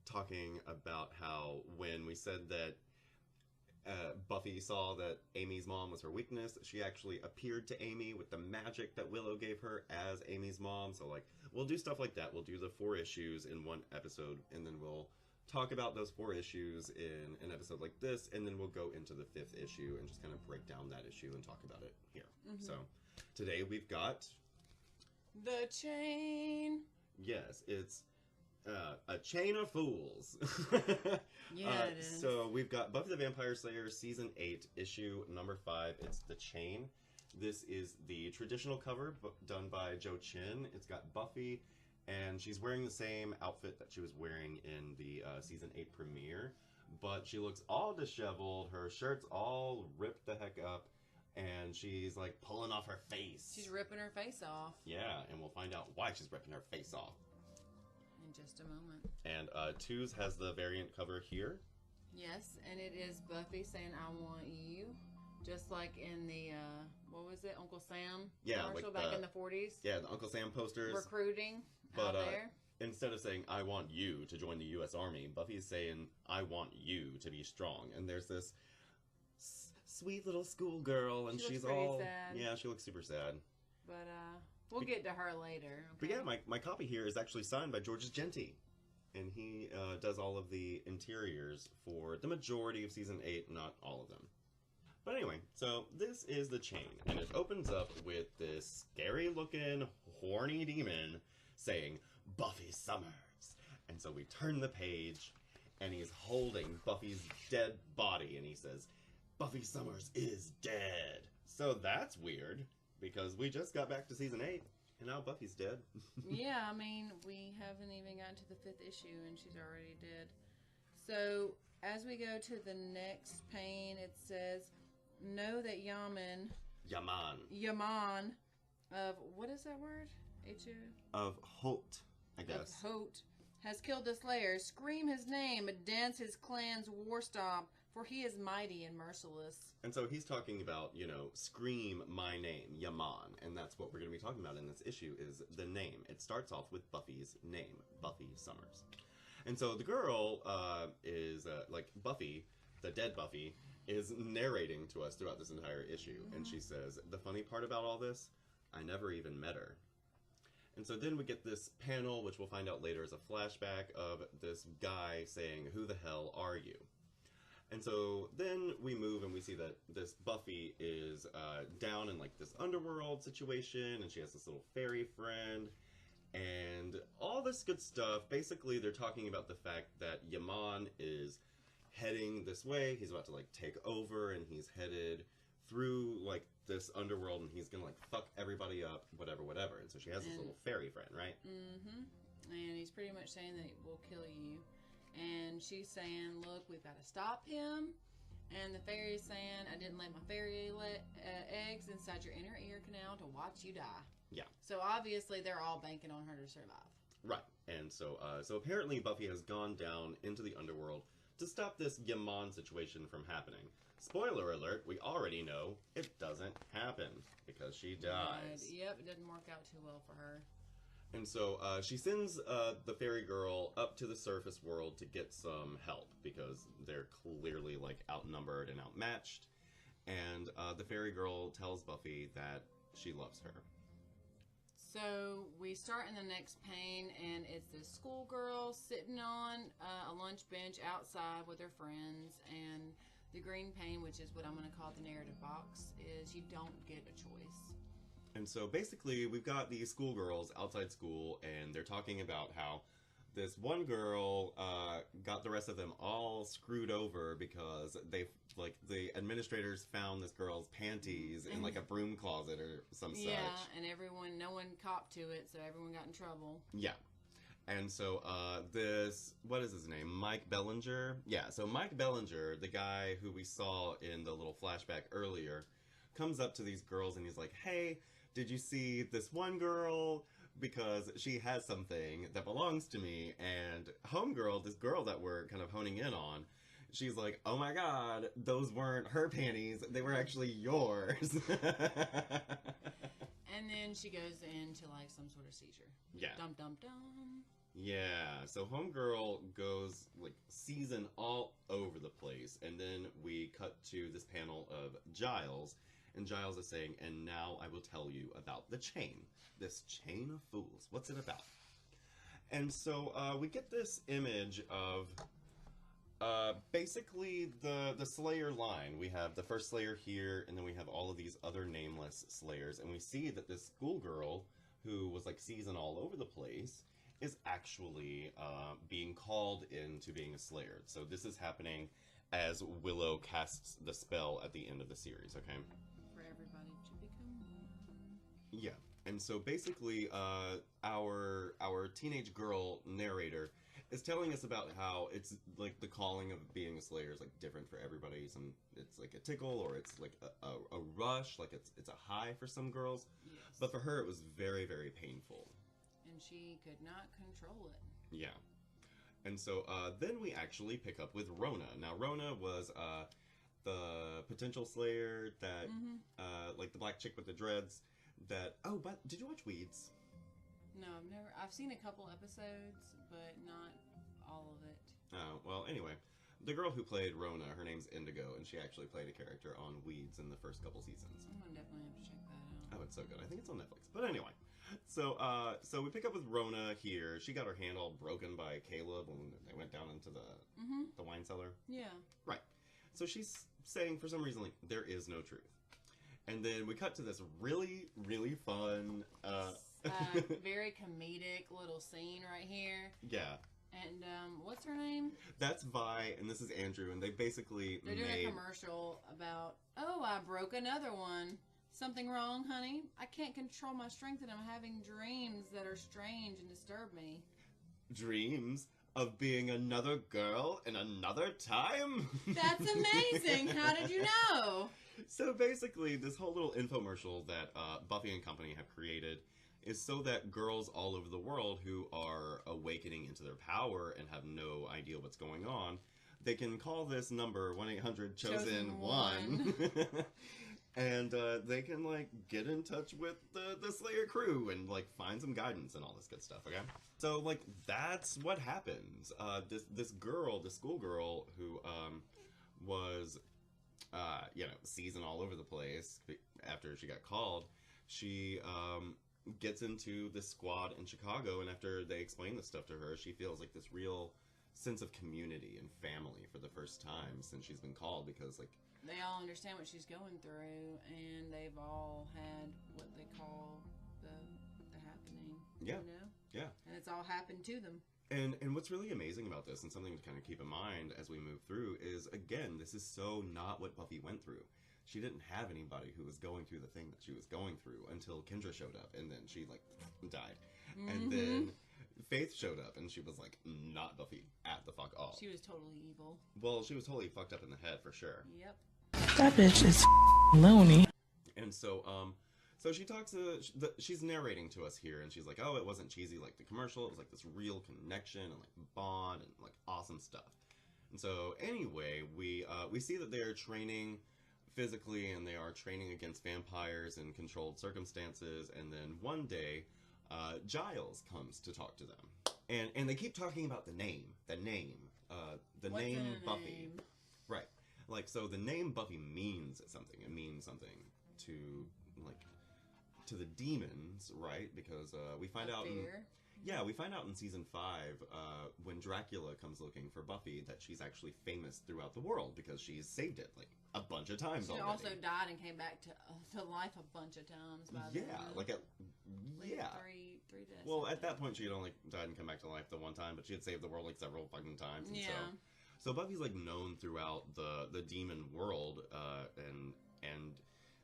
talking about how when we said that Buffy saw that Amy's mom was her weakness, that she actually appeared to Amy with the magic that Willow gave her as Amy's mom. So like we'll do stuff like that. We'll do the 4 issues in one episode, and then we'll talk about those 4 issues in an episode like this, and then we'll go into the 5th issue and just kind of break down that issue and talk about it here. Mm-hmm. So today we've got the chain. Yes, it's a chain of fools. Yeah, it is. So we've got Buffy the Vampire Slayer season 8 issue number 5. It's the chain. This is the traditional cover done by Joe Chin. It's got Buffy, and she's wearing the same outfit that she was wearing in the season 8 premiere, but she looks all disheveled. Her shirt's all ripped the heck up, and she's like pulling off her face. She's ripping her face off. Yeah, and we'll find out why she's ripping her face off in just a moment. And Tüz has the variant cover here. Yes, and it is Buffy saying, I want you. Just like in the, what was it, Uncle Sam commercial back in the 40s? Yeah, the Uncle Sam posters. Recruiting out there. Instead of saying, I want you to join the U.S. Army, Buffy's saying, I want you to be strong. And there's this sweet little schoolgirl, and she's all... sad. Yeah, she looks super sad. But, we'll get to her later. Okay? But yeah, my copy here is actually signed by George Genty. And he does all of the interiors for the majority of Season 8, not all of them. But anyway, so this is the chain, and it opens up with this scary-looking, horny demon saying, Buffy Summers. And so we turn the page, and he's holding Buffy's dead body, and he says, Buffy Summers is dead. So that's weird, because we just got back to Season 8, and now Buffy's dead. Yeah, I mean, we haven't even gotten to the 5th issue, and she's already dead. So, as we go to the next pane, it says... Know that Yaman of, what is that word? H-U? Of Holt, I guess. Of Holt has killed the Slayer. Scream his name and dance his clan's war stomp, for he is mighty and merciless. And so he's talking about, scream my name, Yaman. And that's what we're going to be talking about in this issue, is the name. It starts off with Buffy's name, Buffy Summers. And so the girl is, Buffy, the dead Buffy, is narrating to us throughout this entire issue. Mm-hmm. And she says, the funny part about all this, I never even met her. And so then we get this panel, which we'll find out later is a flashback of this guy saying, who the hell are you? And so then we move and we see that this Buffy is down in this underworld situation, and she has this little fairy friend, and all this good stuff. Basically, they're talking about the fact that Yaman is heading this way. He's about to take over, and he's headed through this underworld, and he's gonna fuck everybody up, whatever. And so she has this little fairy friend, right? Mm-hmm. And he's pretty much saying that he will kill you. And she's saying, look, we've got to stop him. And the fairy's saying, I didn't let my fairy eggs inside your inner ear canal to watch you die. Yeah. So obviously they're all banking on her to survive. Right. And so apparently Buffy has gone down into the underworld to stop this Yaman situation from happening. Spoiler alert, we already know it doesn't happen because she dies. Right. Yep, it didn't work out too well for her. And so she sends the fairy girl up to the surface world to get some help because they're clearly outnumbered and outmatched. And the fairy girl tells Buffy that she loves her. So we start in the next pane, and it's this schoolgirl sitting on a lunch bench outside with her friends, and the green pane, which is what I'm going to call the narrative box, is you don't get a choice. And so basically we've got these schoolgirls outside school, and they're talking about how this one girl got the rest of them all screwed over because the administrators found this girl's panties in a broom closet or some such. Yeah, and no one copped to it, so everyone got in trouble. Yeah. And so what is his name? Mike Bellinger? Yeah, so Mike Bellinger, the guy who we saw in the little flashback earlier, comes up to these girls and he's like, hey, did you see this one girl? Because she has something that belongs to me. And homegirl, this girl that we're kind of honing in on, she's like, oh my god, those weren't her panties. They were actually yours. And then she goes into some sort of seizure. Yeah. Dum dum dum. Yeah, so homegirl goes season all over the place. And then we cut to this panel of Giles. And Giles is saying, and now I will tell you about the chain. This chain of fools. What's it about? And so we get this image of basically the Slayer line. We have the first Slayer here, and then we have all of these other nameless Slayers. And we see that this schoolgirl, who was season all over the place, is actually being called into being a Slayer. So this is happening as Willow casts the spell at the end of the series, okay? For everybody to become one. Yeah, and so basically our teenage girl narrator is telling us about how it's the calling of being a Slayer is different for everybody. It's a tickle, or it's a rush, it's a high for some girls. Yes. But for her it was very, very painful. And she could not control it. Yeah. And so then we actually pick up with Rona. Now, Rona was the potential slayer that, like the black chick with the dreads that, oh, but did you watch Weeds? No, I've seen a couple episodes, but not all of it. Oh, well, anyway. The girl who played Rona, her name's Indigo, and she actually played a character on Weeds in the first couple seasons. I'm gonna definitely have to check that out. Oh, it's so good. I think it's on Netflix. But anyway, so we pick up with Rona here. She got her hand all broken by Caleb when they went down into the wine cellar. Yeah. Right. So she's saying, for some reason, like, there is no truth. And then we cut to this really, really fun... very comedic little scene right here. Yeah. And what's her name? That's Vi, and this is Andrew, and they basically They're doing a commercial about, oh, I broke another one. Something wrong, honey? I can't control my strength and I'm having dreams that are strange and disturb me. Dreams of being another girl in another time? That's amazing! How did you know? So basically, this whole little infomercial that Buffy and company have created is so that girls all over the world who are awakening into their power and have no idea what's going on, they can call this number 1-800-CHOSEN-1 and they can like get in touch with the Slayer crew and like find some guidance and all this good stuff, okay? So like that's what happens. This schoolgirl who was seasoned all over the place after she got called, she gets into this squad in Chicago, and after they explain this stuff to her, she feels like this real sense of community and family for the first time since she's been called, because like they all understand what she's going through, and they've all had what they call the happening. Yeah. You know? Yeah. And it's all happened to them. And what's really amazing about this, and something to kind of keep in mind as we move through, is again, this is so not what Buffy went through. She didn't have anybody who was going through the thing that she was going through until Kendra showed up, and then she, like, died. And then Faith showed up, and she was, like, not Buffy at the fuck all. She was totally evil. Well, she was totally fucked up in the head, for sure. Yep. That bitch is loony. And so, so she talks she's narrating to us here, and she's like, oh, it wasn't cheesy like the commercial, it was, like, this real connection, and, like, bond, and, like, awesome stuff. And so, anyway, we see that they're training physically, and they are training against vampires in controlled circumstances, and then one day Giles comes to talk to them, and they keep talking about the name Buffy. Name? Right, like, so the name Buffy means something. It means something to, like, to the demons, right? Because we find out we find out in season 5 when Dracula comes looking for Buffy that she's actually famous throughout the world because she's saved it like a bunch of times already. She also died and came back to life a bunch of times. By then. Three deaths. Well, at that point she had only died and come back to life the one time, but she had saved the world like several fucking times. And so Buffy's like known throughout the demon world, and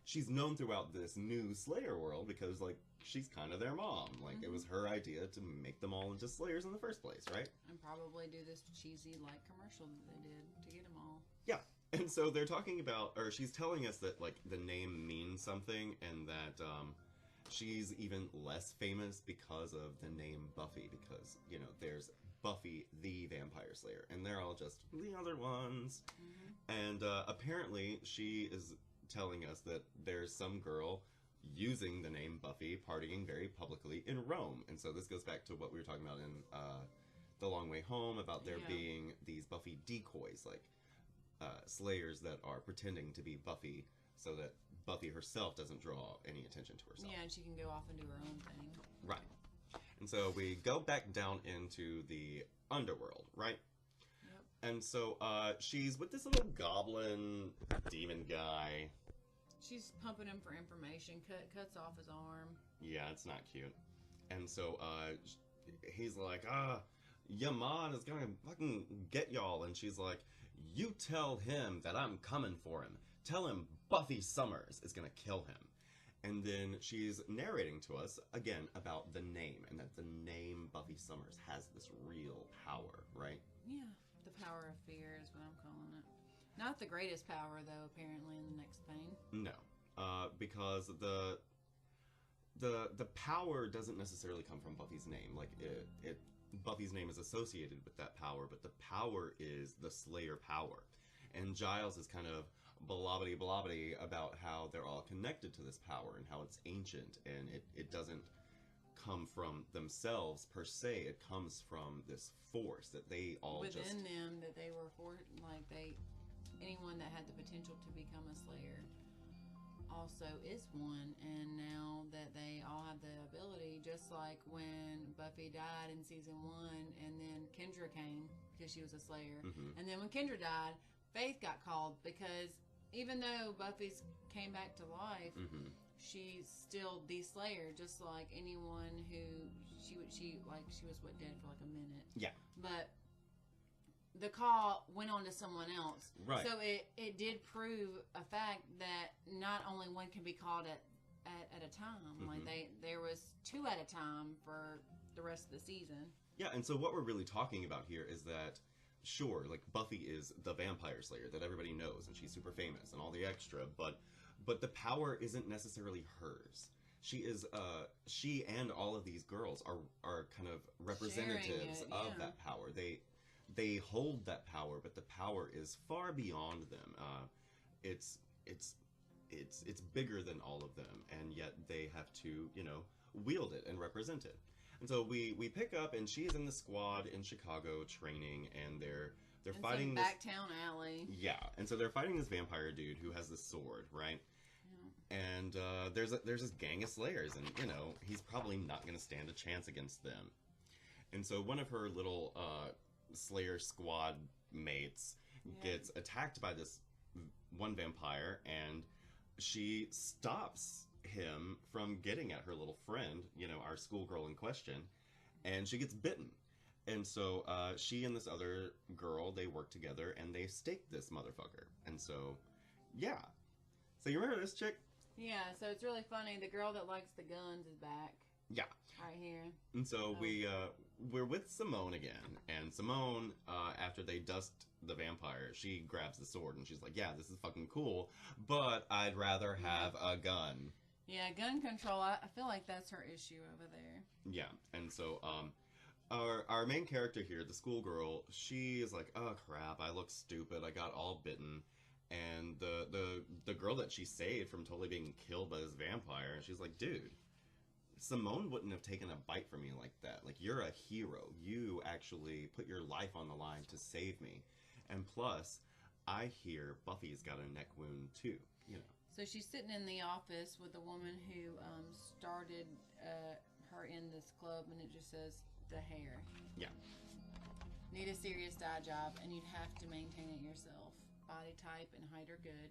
she's known throughout this new Slayer world because, like, she's kind of their mom. Like, it was her idea to make them all into Slayers in the first place, right? And probably do this cheesy, like, commercial that they did to get them all. Yeah. And so they're talking about, or she's telling us that, like, the name means something, and that she's even less famous because of the name Buffy, because, you know, there's Buffy the Vampire Slayer, and they're all just the other ones. And apparently she is telling us that there's some girl using the name Buffy partying very publicly in Rome. And so this goes back to what we were talking about in The Long Way Home, about there being these Buffy decoys, like Slayers that are pretending to be Buffy so that Buffy herself doesn't draw any attention to herself. Yeah, and she can go off and do her own thing. Right. And so we go back down into the underworld, right? Yep. And so she's with this little goblin demon guy. She's pumping him for information. Cuts off his arm. Yeah, it's not cute. And so he's like, Yaman is gonna fucking get y'all. And she's like, you tell him that I'm coming for him. Tell him Buffy Summers is gonna kill him. And then she's narrating to us, again, about the name, and that the name Buffy Summers has this real power, right? Yeah, the power of fear is what I'm calling it. Not the greatest power, though, apparently, in the next thing. No, because the power doesn't necessarily come from Buffy's name. Like, Buffy's name is associated with that power, but the power is the Slayer power. And Giles is kind of blobbity about how they're all connected to this power and how it's ancient, and it doesn't come from themselves per se. It comes from this force that they all within them, that they were anyone that had the potential to become a Slayer also is one, and now that they all have the ability, just like when Buffy died in season 1, and then Kendra came because she was a Slayer, and then when Kendra died, Faith got called, because even though Buffy's came back to life, she's still the Slayer, just like anyone who she was dead for like a minute. Yeah, but the call went on to someone else. Right. So it did prove a fact that not only one can be called at a time. Like there was 2 at a time for the rest of the season. Yeah, and so what we're really talking about here is that, sure, like Buffy is the vampire slayer that everybody knows, and she's super famous and all the extra, but the power isn't necessarily hers. She is she and all of these girls are kind of representatives of that power. They hold that power, but the power is far beyond them. It's bigger than all of them, and yet they have to, wield it and represent it. And so we pick up, and she's in the squad in Chicago training, and they're fighting this backtown alley. Yeah, and so they're fighting this vampire dude who has this sword, right? Yeah. And there's this gang of slayers, and he's probably not going to stand a chance against them. And so one of her little Slayer squad mates gets attacked by this one vampire, and she stops him from getting at her little friend, our schoolgirl in question, and she gets bitten. And so she and this other girl, they work together, and they stake this motherfucker. And so, yeah. So you remember this chick? Yeah, so it's really funny. The girl that likes the guns is back. Yeah. Right here. And so we're with Simone again, and Simone, after they dust the vampire, she grabs the sword and she's like, yeah, this is fucking cool, but I'd rather have a gun. Yeah, gun control, I feel like that's her issue over there. Yeah, and so our main character here, the schoolgirl, she is like, oh crap, I look stupid, I got all bitten. And the girl that she saved from totally being killed by this vampire, she's like, dude, Simone wouldn't have taken a bite from me like that. Like, you're a hero. You actually put your life on the line to save me. And plus, I hear Buffy's got a neck wound too, So she's sitting in the office with a woman who started her in this club, and it just says, the hair. Yeah. Need a serious dye job, and you'd have to maintain it yourself. Body type and height are good.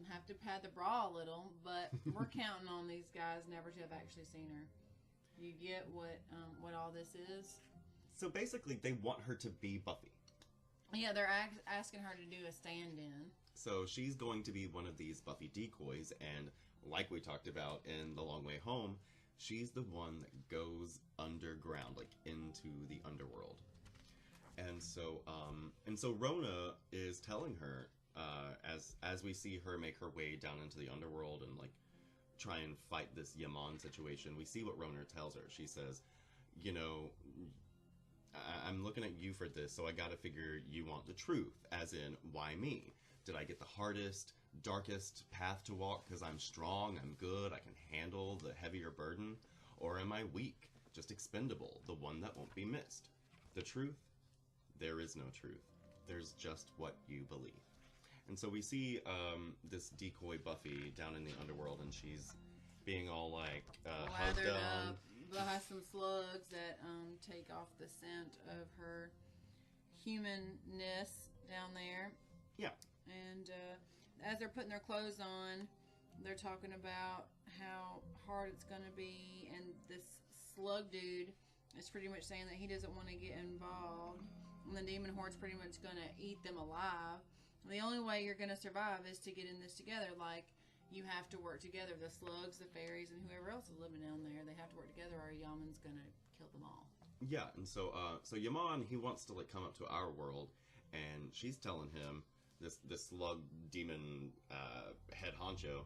Have to pad the bra a little, but we're counting on these guys never to have actually seen her. You get what all this is? So basically, they want her to be Buffy. Yeah, they're asking her to do a stand-in. So she's going to be one of these Buffy decoys, and like we talked about in The Long Way Home, she's the one that goes underground, like into the underworld. And so Rona is telling her, as we see her make her way down into the underworld and like try and fight this Yaman situation, we see what Rona tells her. She says, I'm looking at you for this, so I gotta figure you want the truth, as in, why me? Did I get the hardest, darkest path to walk because I'm strong, I'm good, I can handle the heavier burden? Or am I weak, just expendable, the one that won't be missed? The truth? There is no truth. There's just what you believe. And so we see this decoy Buffy down in the underworld, and she's being all like hugged up by some slugs that take off the scent of her humanness down there. Yeah. And as they're putting their clothes on, they're talking about how hard it's going to be, and this slug dude is pretty much saying that he doesn't want to get involved, and the demon horde's pretty much going to eat them alive. The only way you're going to survive is to get in this together. Like, you have to work together. The slugs, the fairies, and whoever else is living down there, they have to work together, or Yaman's going to kill them all. Yeah, and so Yaman, he wants to like come up to our world, and she's telling him, this slug demon head honcho,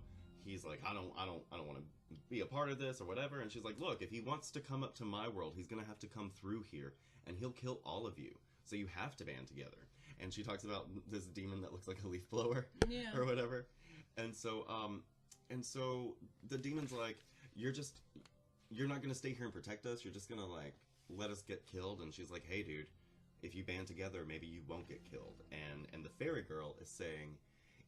he's like, I don't want to be a part of this or whatever. And she's like, look, if he wants to come up to my world, he's gonna have to come through here, and he'll kill all of you. So you have to band together. And she talks about this demon that looks like a leaf blower, or whatever. And so the demon's like, you're not gonna stay here and protect us. You're just gonna like let us get killed. And she's like, hey, dude, if you band together, maybe you won't get killed. And the fairy girl is saying,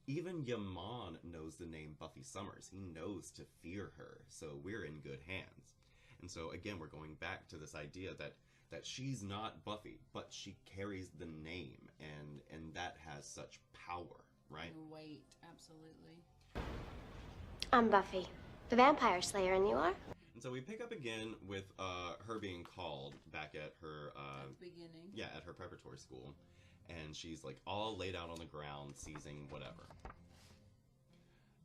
even Yaman knows the name Buffy Summers. He knows to fear her. So we're in good hands. And so again, we're going back to this idea that she's not Buffy, but she carries the name, and that has such power, right? And weight, absolutely. I'm Buffy, the vampire slayer, and you are? And so we pick up again with her being called back at her... at the beginning. Yeah, at her preparatory school. And she's like all laid out on the ground, seizing whatever.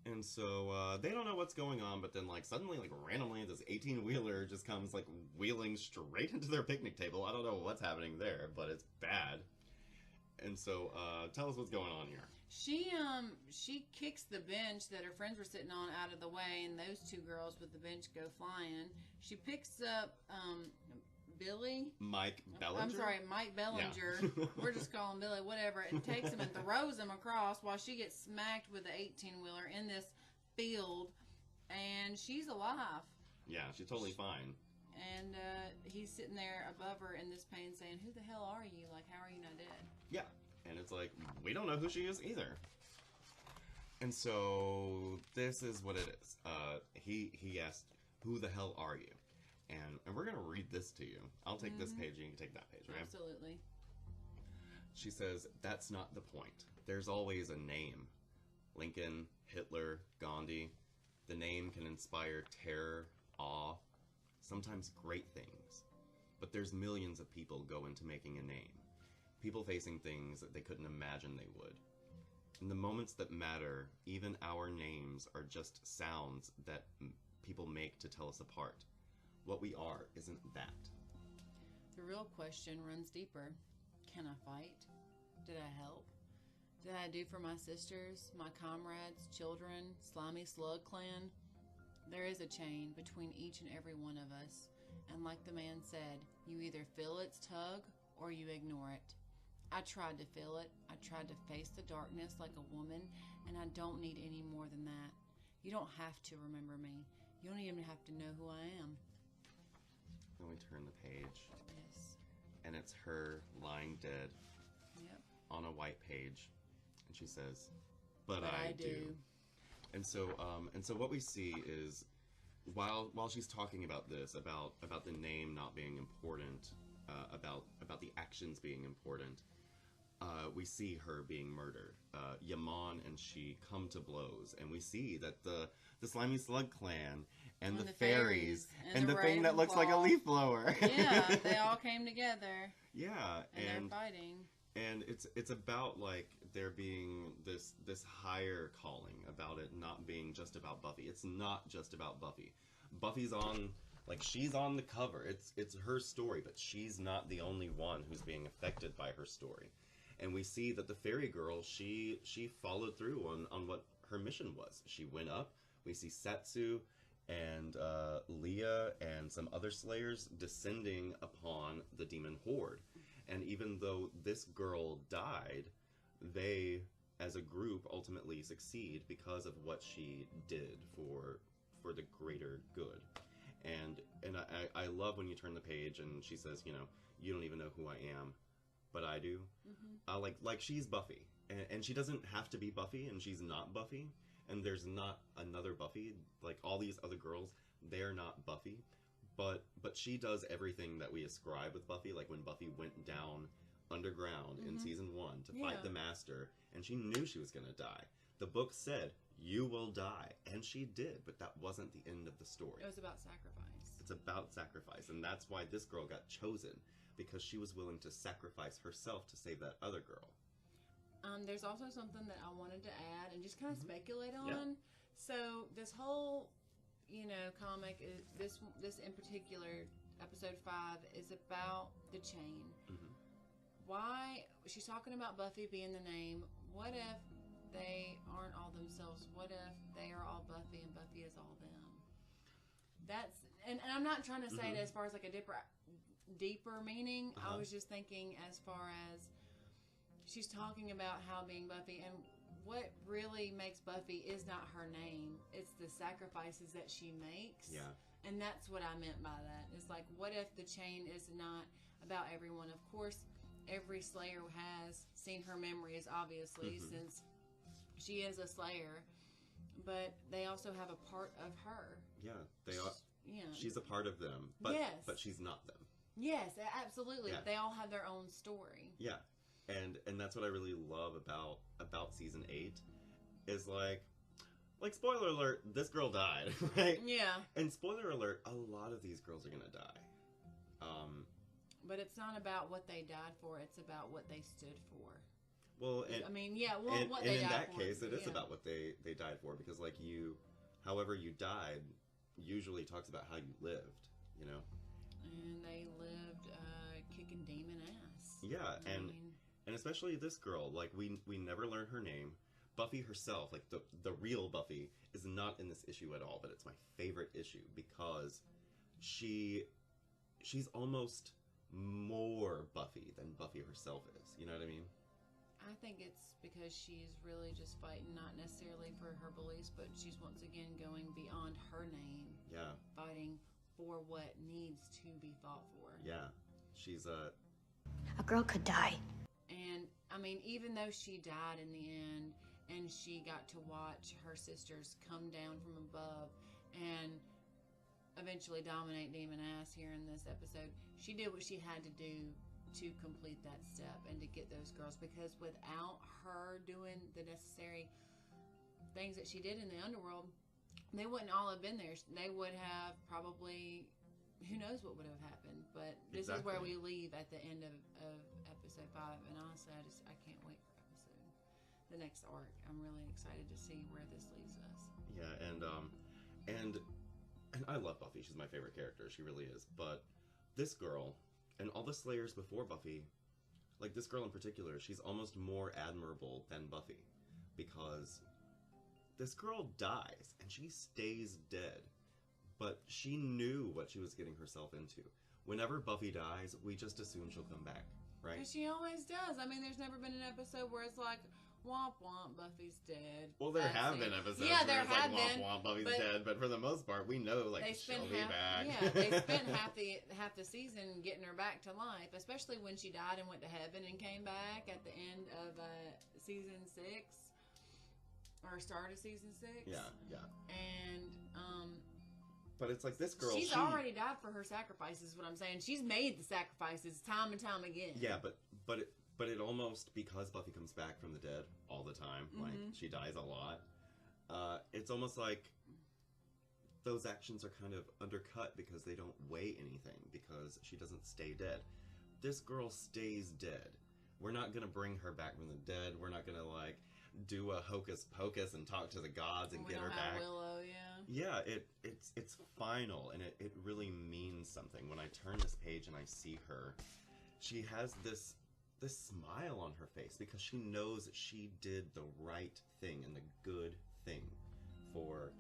And so they don't know what's going on, but then like suddenly, like randomly, this 18-wheeler just comes like wheeling straight into their picnic table. I don't know what's happening there, but it's bad. And so tell us what's going on here. She kicks the bench that her friends were sitting on out of the way, and those two girls with the bench go flying. She picks up Billy. Mike Bellinger? I'm sorry, Mike Bellinger. Yeah. We're just calling Billy, whatever. And takes him and throws him across while she gets smacked with the 18-wheeler in this field. And she's alive. Yeah, she's totally fine. And he's sitting there above her in this pain saying, who the hell are you? Like, how are you not dead? Yeah. And it's like, we don't know who she is either. And so this is what it is. He asked, who the hell are you? And we're going to read this to you. I'll take this page and you can take that page, right? Absolutely. She says, that's not the point. There's always a name. Lincoln, Hitler, Gandhi. The name can inspire terror, awe, sometimes great things. But there's millions of people go into making a name. People facing things that they couldn't imagine they would. In the moments that matter, even our names are just sounds that people make to tell us apart. What we are isn't that. The real question runs deeper. Can I fight? Did I help? Did I do for my sisters, my comrades, children, slimy slug clan? There is a chain between each and every one of us. And like the man said, you either feel its tug or you ignore it. I tried to feel it. I tried to face the darkness like a woman, and I don't need any more than that. You don't have to remember me. You don't even have to know who I am. Then we turn the page. Yes. And it's her lying dead. Yep. On a white page. And she says, but I do. And so what we see is while she's talking about this, about the name not being important, about the actions being important, we see her being murdered. Yaman and she come to blows, and we see that the slimy slug clan and the fairies and the thing that looks like a leaf blower. Yeah, they all came together. Yeah, and they're fighting. And it's about like there being this higher calling, about it not being just about Buffy. It's not just about Buffy. Buffy's on, like, she's on the cover. It's her story, but she's not the only one who's being affected by her story. And we see that the fairy girl, she followed through on what her mission was. She went up. We see Setsu and Leah and some other slayers descending upon the demon horde. And even though this girl died, they, as a group, ultimately succeed because of what she did for the greater good. And I love when you turn the page and she says, you don't even know who I am, but I do. Mm-hmm. Like she's Buffy, and she doesn't have to be Buffy, and she's not Buffy, and there's not another Buffy. Like all these other girls, they're not Buffy. But she does everything that we ascribe with Buffy, like when Buffy went down underground in season 1 to fight the Master, and she knew she was going to die. The book said, you will die, and she did, but that wasn't the end of the story. It was about sacrifice. It's about sacrifice, and that's why this girl got chosen, because she was willing to sacrifice herself to save that other girl. There's also something that I wanted to add and just kind of speculate on. Yeah. So this whole... comic is this in particular, episode 5 is about the chain. Mm-hmm. Why she's talking about Buffy being the name? What if they aren't all themselves? What if they are all Buffy and Buffy is all them? That's and I'm not trying to say it as far as like a deeper meaning. I was just thinking as far as she's talking about how being Buffy, and what really makes Buffy is not her name. It's the sacrifices that she makes. Yeah. And that's what I meant by that. It's like, what if the chain is not about everyone? Of course, every Slayer has seen her memories, obviously, since she is a Slayer. But they also have a part of her. Yeah, they are. Yeah. She's a part of them, but she's not them. Yes, absolutely. Yeah. They all have their own story. Yeah. And that's what I really love about season 8 is like spoiler alert, this girl died, right? Yeah. And spoiler alert, a lot of these girls are gonna die. But it's not about what they died for, it's about what they stood for. Well, what they died for. And in that case, it is about what they died for, because like however you died usually talks about how you lived, you know? And they lived kicking demon ass. Yeah, and especially this girl, like we never learn her name. Buffy herself, like the real Buffy, is not in this issue at all, but it's my favorite issue because she's almost more Buffy than Buffy herself is. You know what I mean? I think it's because she's really just fighting not necessarily for her beliefs, but she's once again going beyond her name. Yeah. Fighting for what needs to be fought for. Yeah. She's A girl could die. And, I mean, even though she died in the end, and she got to watch her sisters come down from above and eventually dominate demon ass here in this episode, she did what she had to do to complete that step and to get those girls, because without her doing the necessary things that she did in the underworld, they wouldn't all have been there. They would have probably, who knows what would have happened. But this is where we leave at the end of episode 5, and honestly I can't wait for the next arc. I'm really excited to see where this leaves us. Yeah, and I love Buffy. She's my favorite character. She really is. But this girl and all the Slayers before Buffy, like this girl in particular, she's almost more admirable than Buffy, because this girl dies and she stays dead, but she knew what she was getting herself into. Whenever Buffy dies, we just assume she'll come back, right? And she always does. I mean, there's never been an episode where it's like, womp womp, Buffy's dead. Well, there have been episodes where it's like, womp womp, Buffy's dead, but for the most part, we know, like, she'll be back. Yeah, they spent half the season getting her back to life, especially when she died and went to heaven and came back at the end of season 6, or start of season 6. Yeah. And, but it's like this girl, she's already died for her sacrifices, is what I'm saying. She's made the sacrifices time and time again. Yeah, but it almost, because Buffy comes back from the dead all the time, like, she dies a lot, it's almost like those actions are kind of undercut because they don't weigh anything, because she doesn't stay dead. This girl stays dead. We're not going to bring her back from the dead. We're not going to, like, do a hocus pocus and talk to the gods and get her back. Willow, yeah. Yeah, it's final, and it really means something. When I turn this page and I see her, she has this smile on her face because she knows that she did the right thing and the good thing for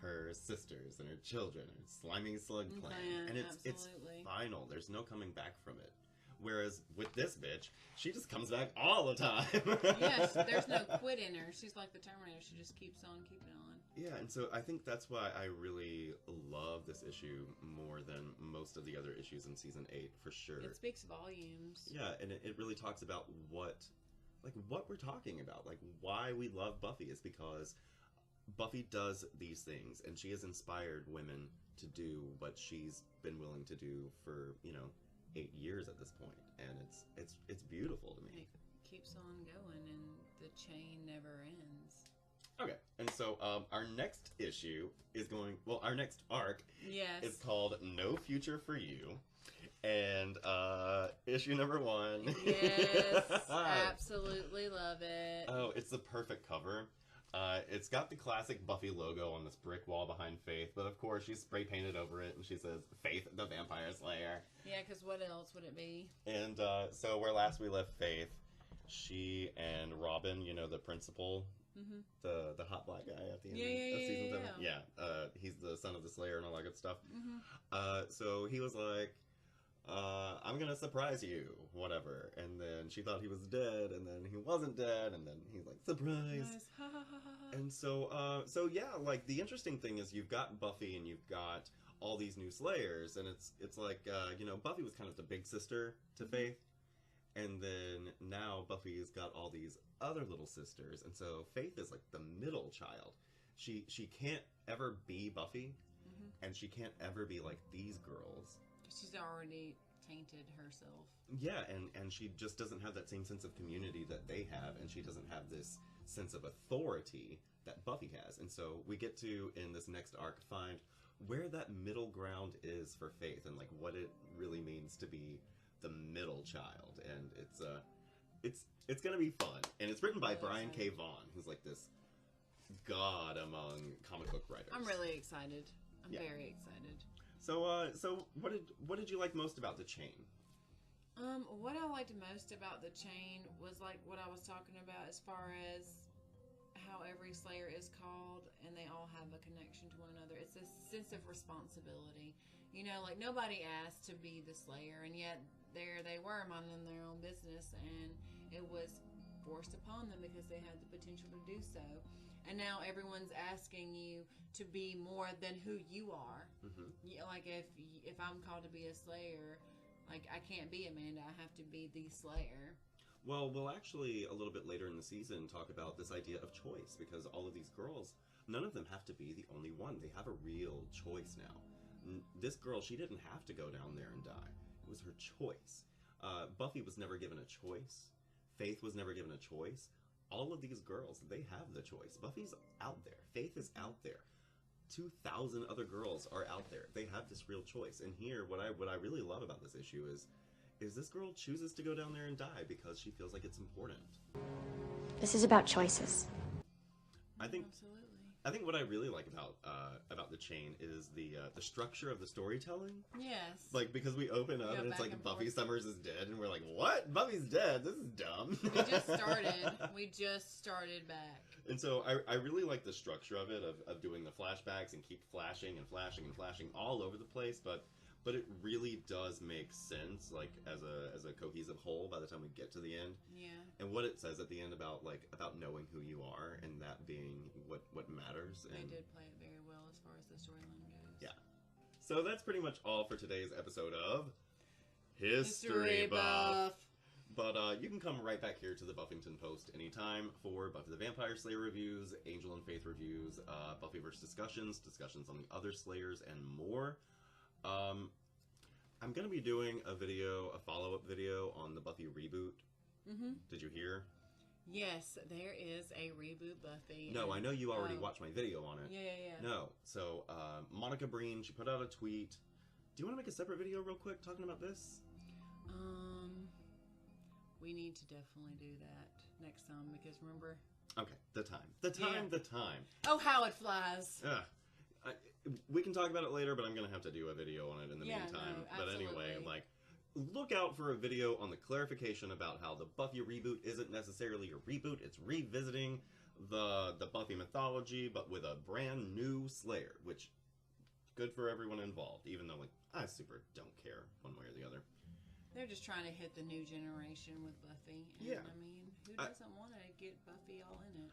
her sisters and her children and Slimy Slug Clan. And it's final. There's no coming back from it. Whereas with this bitch, she just comes back all the time. Yes, there's no quit in her. She's like the Terminator. She just keeps on keeping on. Yeah, and so I think that's why I really love this issue more than most of the other issues in season 8, for sure. It speaks volumes. Yeah, and it really talks about what we're talking about. Like, why we love Buffy is because Buffy does these things, and she has inspired women to do what she's been willing to do for, 8 years at this point, and it's beautiful to me. It keeps on going, and the chain never ends. Okay, and so our next issue is our next arc is called No Future for You, and issue number 1. Yes, absolutely love it. Oh, it's the perfect cover. It's got the classic Buffy logo on this brick wall behind Faith, but of course she's spray painted over it, and she says, Faith the Vampire Slayer. Yeah, because what else would it be? And so where last we left Faith, she and Robin, the principal, The hot black guy at the end Yeah, of season yeah, 7. Yeah, he's the son of the Slayer and all that good stuff. So he was like, I'm gonna surprise you, whatever. And then she thought he was dead, and then he wasn't dead, and then he's like, surprise. Nice. Ha, ha, ha, ha. And so yeah, like the interesting thing is you've got Buffy and you've got all these new Slayers, and it's like Buffy was kind of the big sister to Faith, and then now Buffy's got all these other little sisters, and so Faith is like the middle child. She can't ever be Buffy, and she can't ever be like these girls. She's already tainted herself. Yeah, and she just doesn't have that same sense of community that they have, and she doesn't have this sense of authority that Buffy has. And so we get to, in this next arc, find where that middle ground is for Faith, and like what it really means to be the middle child. And it's gonna be fun. And it's written by Brian K. Vaughan, who's like this god among comic book writers. I'm really excited. I'm Yeah. very excited. So what did you like most about the chain? What I liked most about the chain was like what I was talking about as far as how every Slayer is called and they all have a connection to one another. It's a sense of responsibility. You know, like nobody asked to be the Slayer, and yet there they were minding their own business, and it was forced upon them because they had the potential to do so. And now everyone's asking you to be more than who you are. You know, like if I'm called to be a Slayer, like I can't be Amanda, I have to be the Slayer. Well, we'll actually, a little bit later in the season, talk about this idea of choice, because all of these girls, none of them have to be the only one. They have a real choice now. This girl, she didn't have to go down there and die. It was her choice. Buffy was never given a choice. Faith was never given a choice. All of these girls, they have the choice. Buffy's out there. Faith is out there. 2,000 other girls are out there. They have this real choice. And here, what I really love about this issue is this girl chooses to go down there and die because she feels like it's important. This is about choices. Absolutely. I think what I really like about the chain is the structure of the storytelling. Yes. Like, because we open up Go and it's back like and Buffy forth. Summers is dead, and we're like, what? Buffy's dead? This is dumb. We just started back. And so I really like the structure of it, of doing the flashbacks and keep flashing and flashing and flashing all over the place, but it really does make sense, like, as a cohesive whole by the time we get to the end. Yeah. And what it says at the end about knowing who you are and that being what matters. They And did play it very well as far as the storyline goes. yeah. So that's pretty much all for today's episode of History Buff. But you can come right back here to the Buffyngton Post anytime for Buffy the Vampire Slayer reviews, Angel and Faith reviews, Buffyverse discussions on the other Slayers, and more. I'm going to be doing a follow-up video on the Buffy reboot. Did you hear? Yes, there is a reboot Buffy. No, I know you already watched my video on it. Yeah. No. So, Monica Breen, she put out a tweet. Do you want to make a separate video real quick talking about this? We need to definitely do that next time, because remember... Okay, the time. Oh, how it flies! We can talk about it later, but I'm going to have to do a video on it in the Yeah, meantime. no, But anyway, absolutely. look out for a video on the clarification about how the Buffy reboot isn't necessarily a reboot. It's revisiting the Buffy mythology, but with a brand new Slayer, which good for everyone involved, even though I super don't care one way or the other. They're just trying to hit the new generation with Buffy. And, Yeah. I mean, who doesn't want to get Buffy all in it?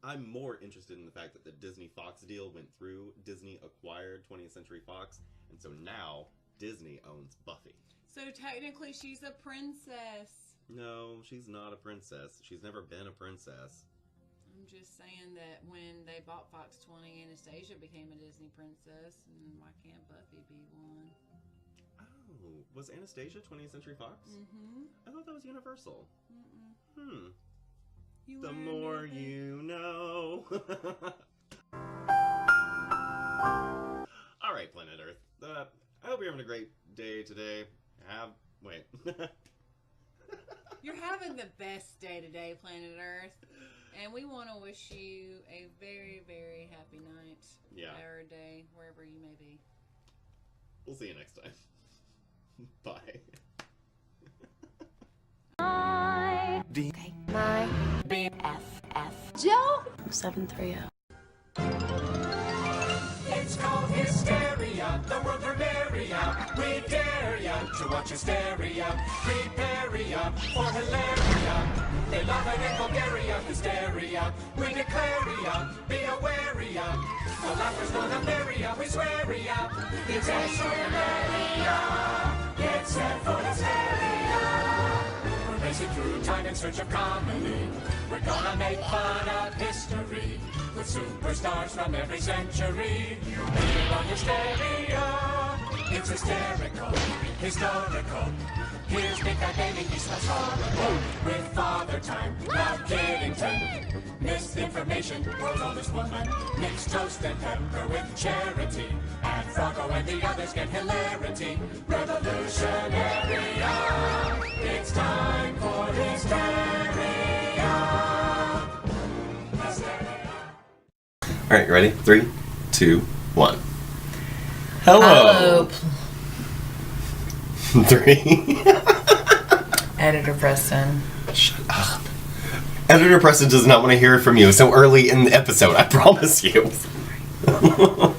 I'm more interested in the fact that the Disney Fox deal went through. Disney acquired 20th Century Fox, and so now Disney owns Buffy. So technically she's a princess. No, she's not a princess. She's never been a princess. I'm just saying that when they bought Fox 20, Anastasia became a Disney princess, and why can't Buffy be one? Oh, was Anastasia 20th Century Fox? Mm-hmm. I thought that was Universal. You The learn more anything? you know. Alright, Planet Earth. I hope you're having a great day today. Wait. You're having the best day today, Planet Earth. And we want to wish you a very, very happy night. Yeah. Or day, wherever you may be. We'll see you next time. Bye. My BFF Joe? 730. It's called hysteria, the world premiere ya. We dare ya to watch hysteria. Prepare ya for hilaria. They love it in Bulgaria, hysteria. We declare ya, be aware ya. The laughter's gonna marry ya, we swear ya. It's hysteria. It's set for hysteria. We're racing through time in search of comedy. We're gonna make fun of history with superstars from every century. Here on Hysteria, it's hysterical, historical. Here's Big Bad Baby, he smells horrible. With Father Time, Love Kiddington. Misinformation, world's oldest woman. Mixed toast and pepper with charity. And Froggo and the others get hilarity. Revolutionary, it's time for Hysteria. All right, you ready? 3, 2, 1. Hello. 3. Editor Preston. Shut up. Editor Preston does not want to hear from you so early in the episode, I promise you. All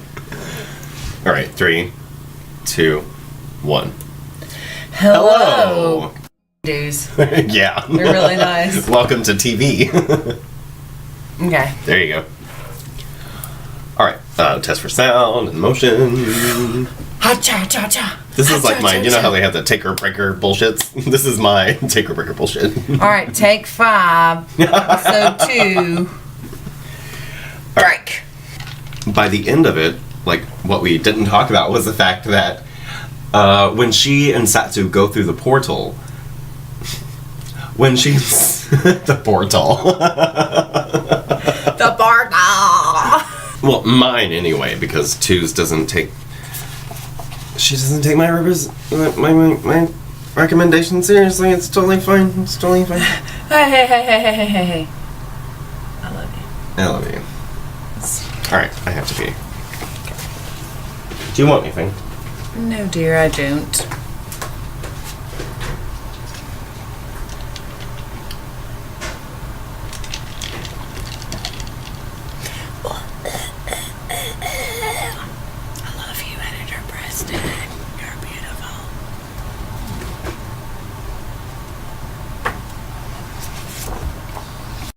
right, 3, 2, 1. Hello. Dudes. Yeah. They're really nice. Welcome to TV. Okay. There you go. Alright, test for sound and motion. Ha-cha-cha-cha. This is like mine. You know how they have the taker breaker bullshits? This is my taker breaker bullshit. Alright, take 5. Episode 2. Break. By the end of it, like, what we didn't talk about was the fact that when she and Satsu go through the portal, when she's the portal. The portal. Well, mine anyway, because Tüz doesn't take. She doesn't take my recommendation seriously. It's totally fine. It's totally fine. Hey. I love you. I love you. Alright, I have to pee. Do you want anything? No, dear, I don't.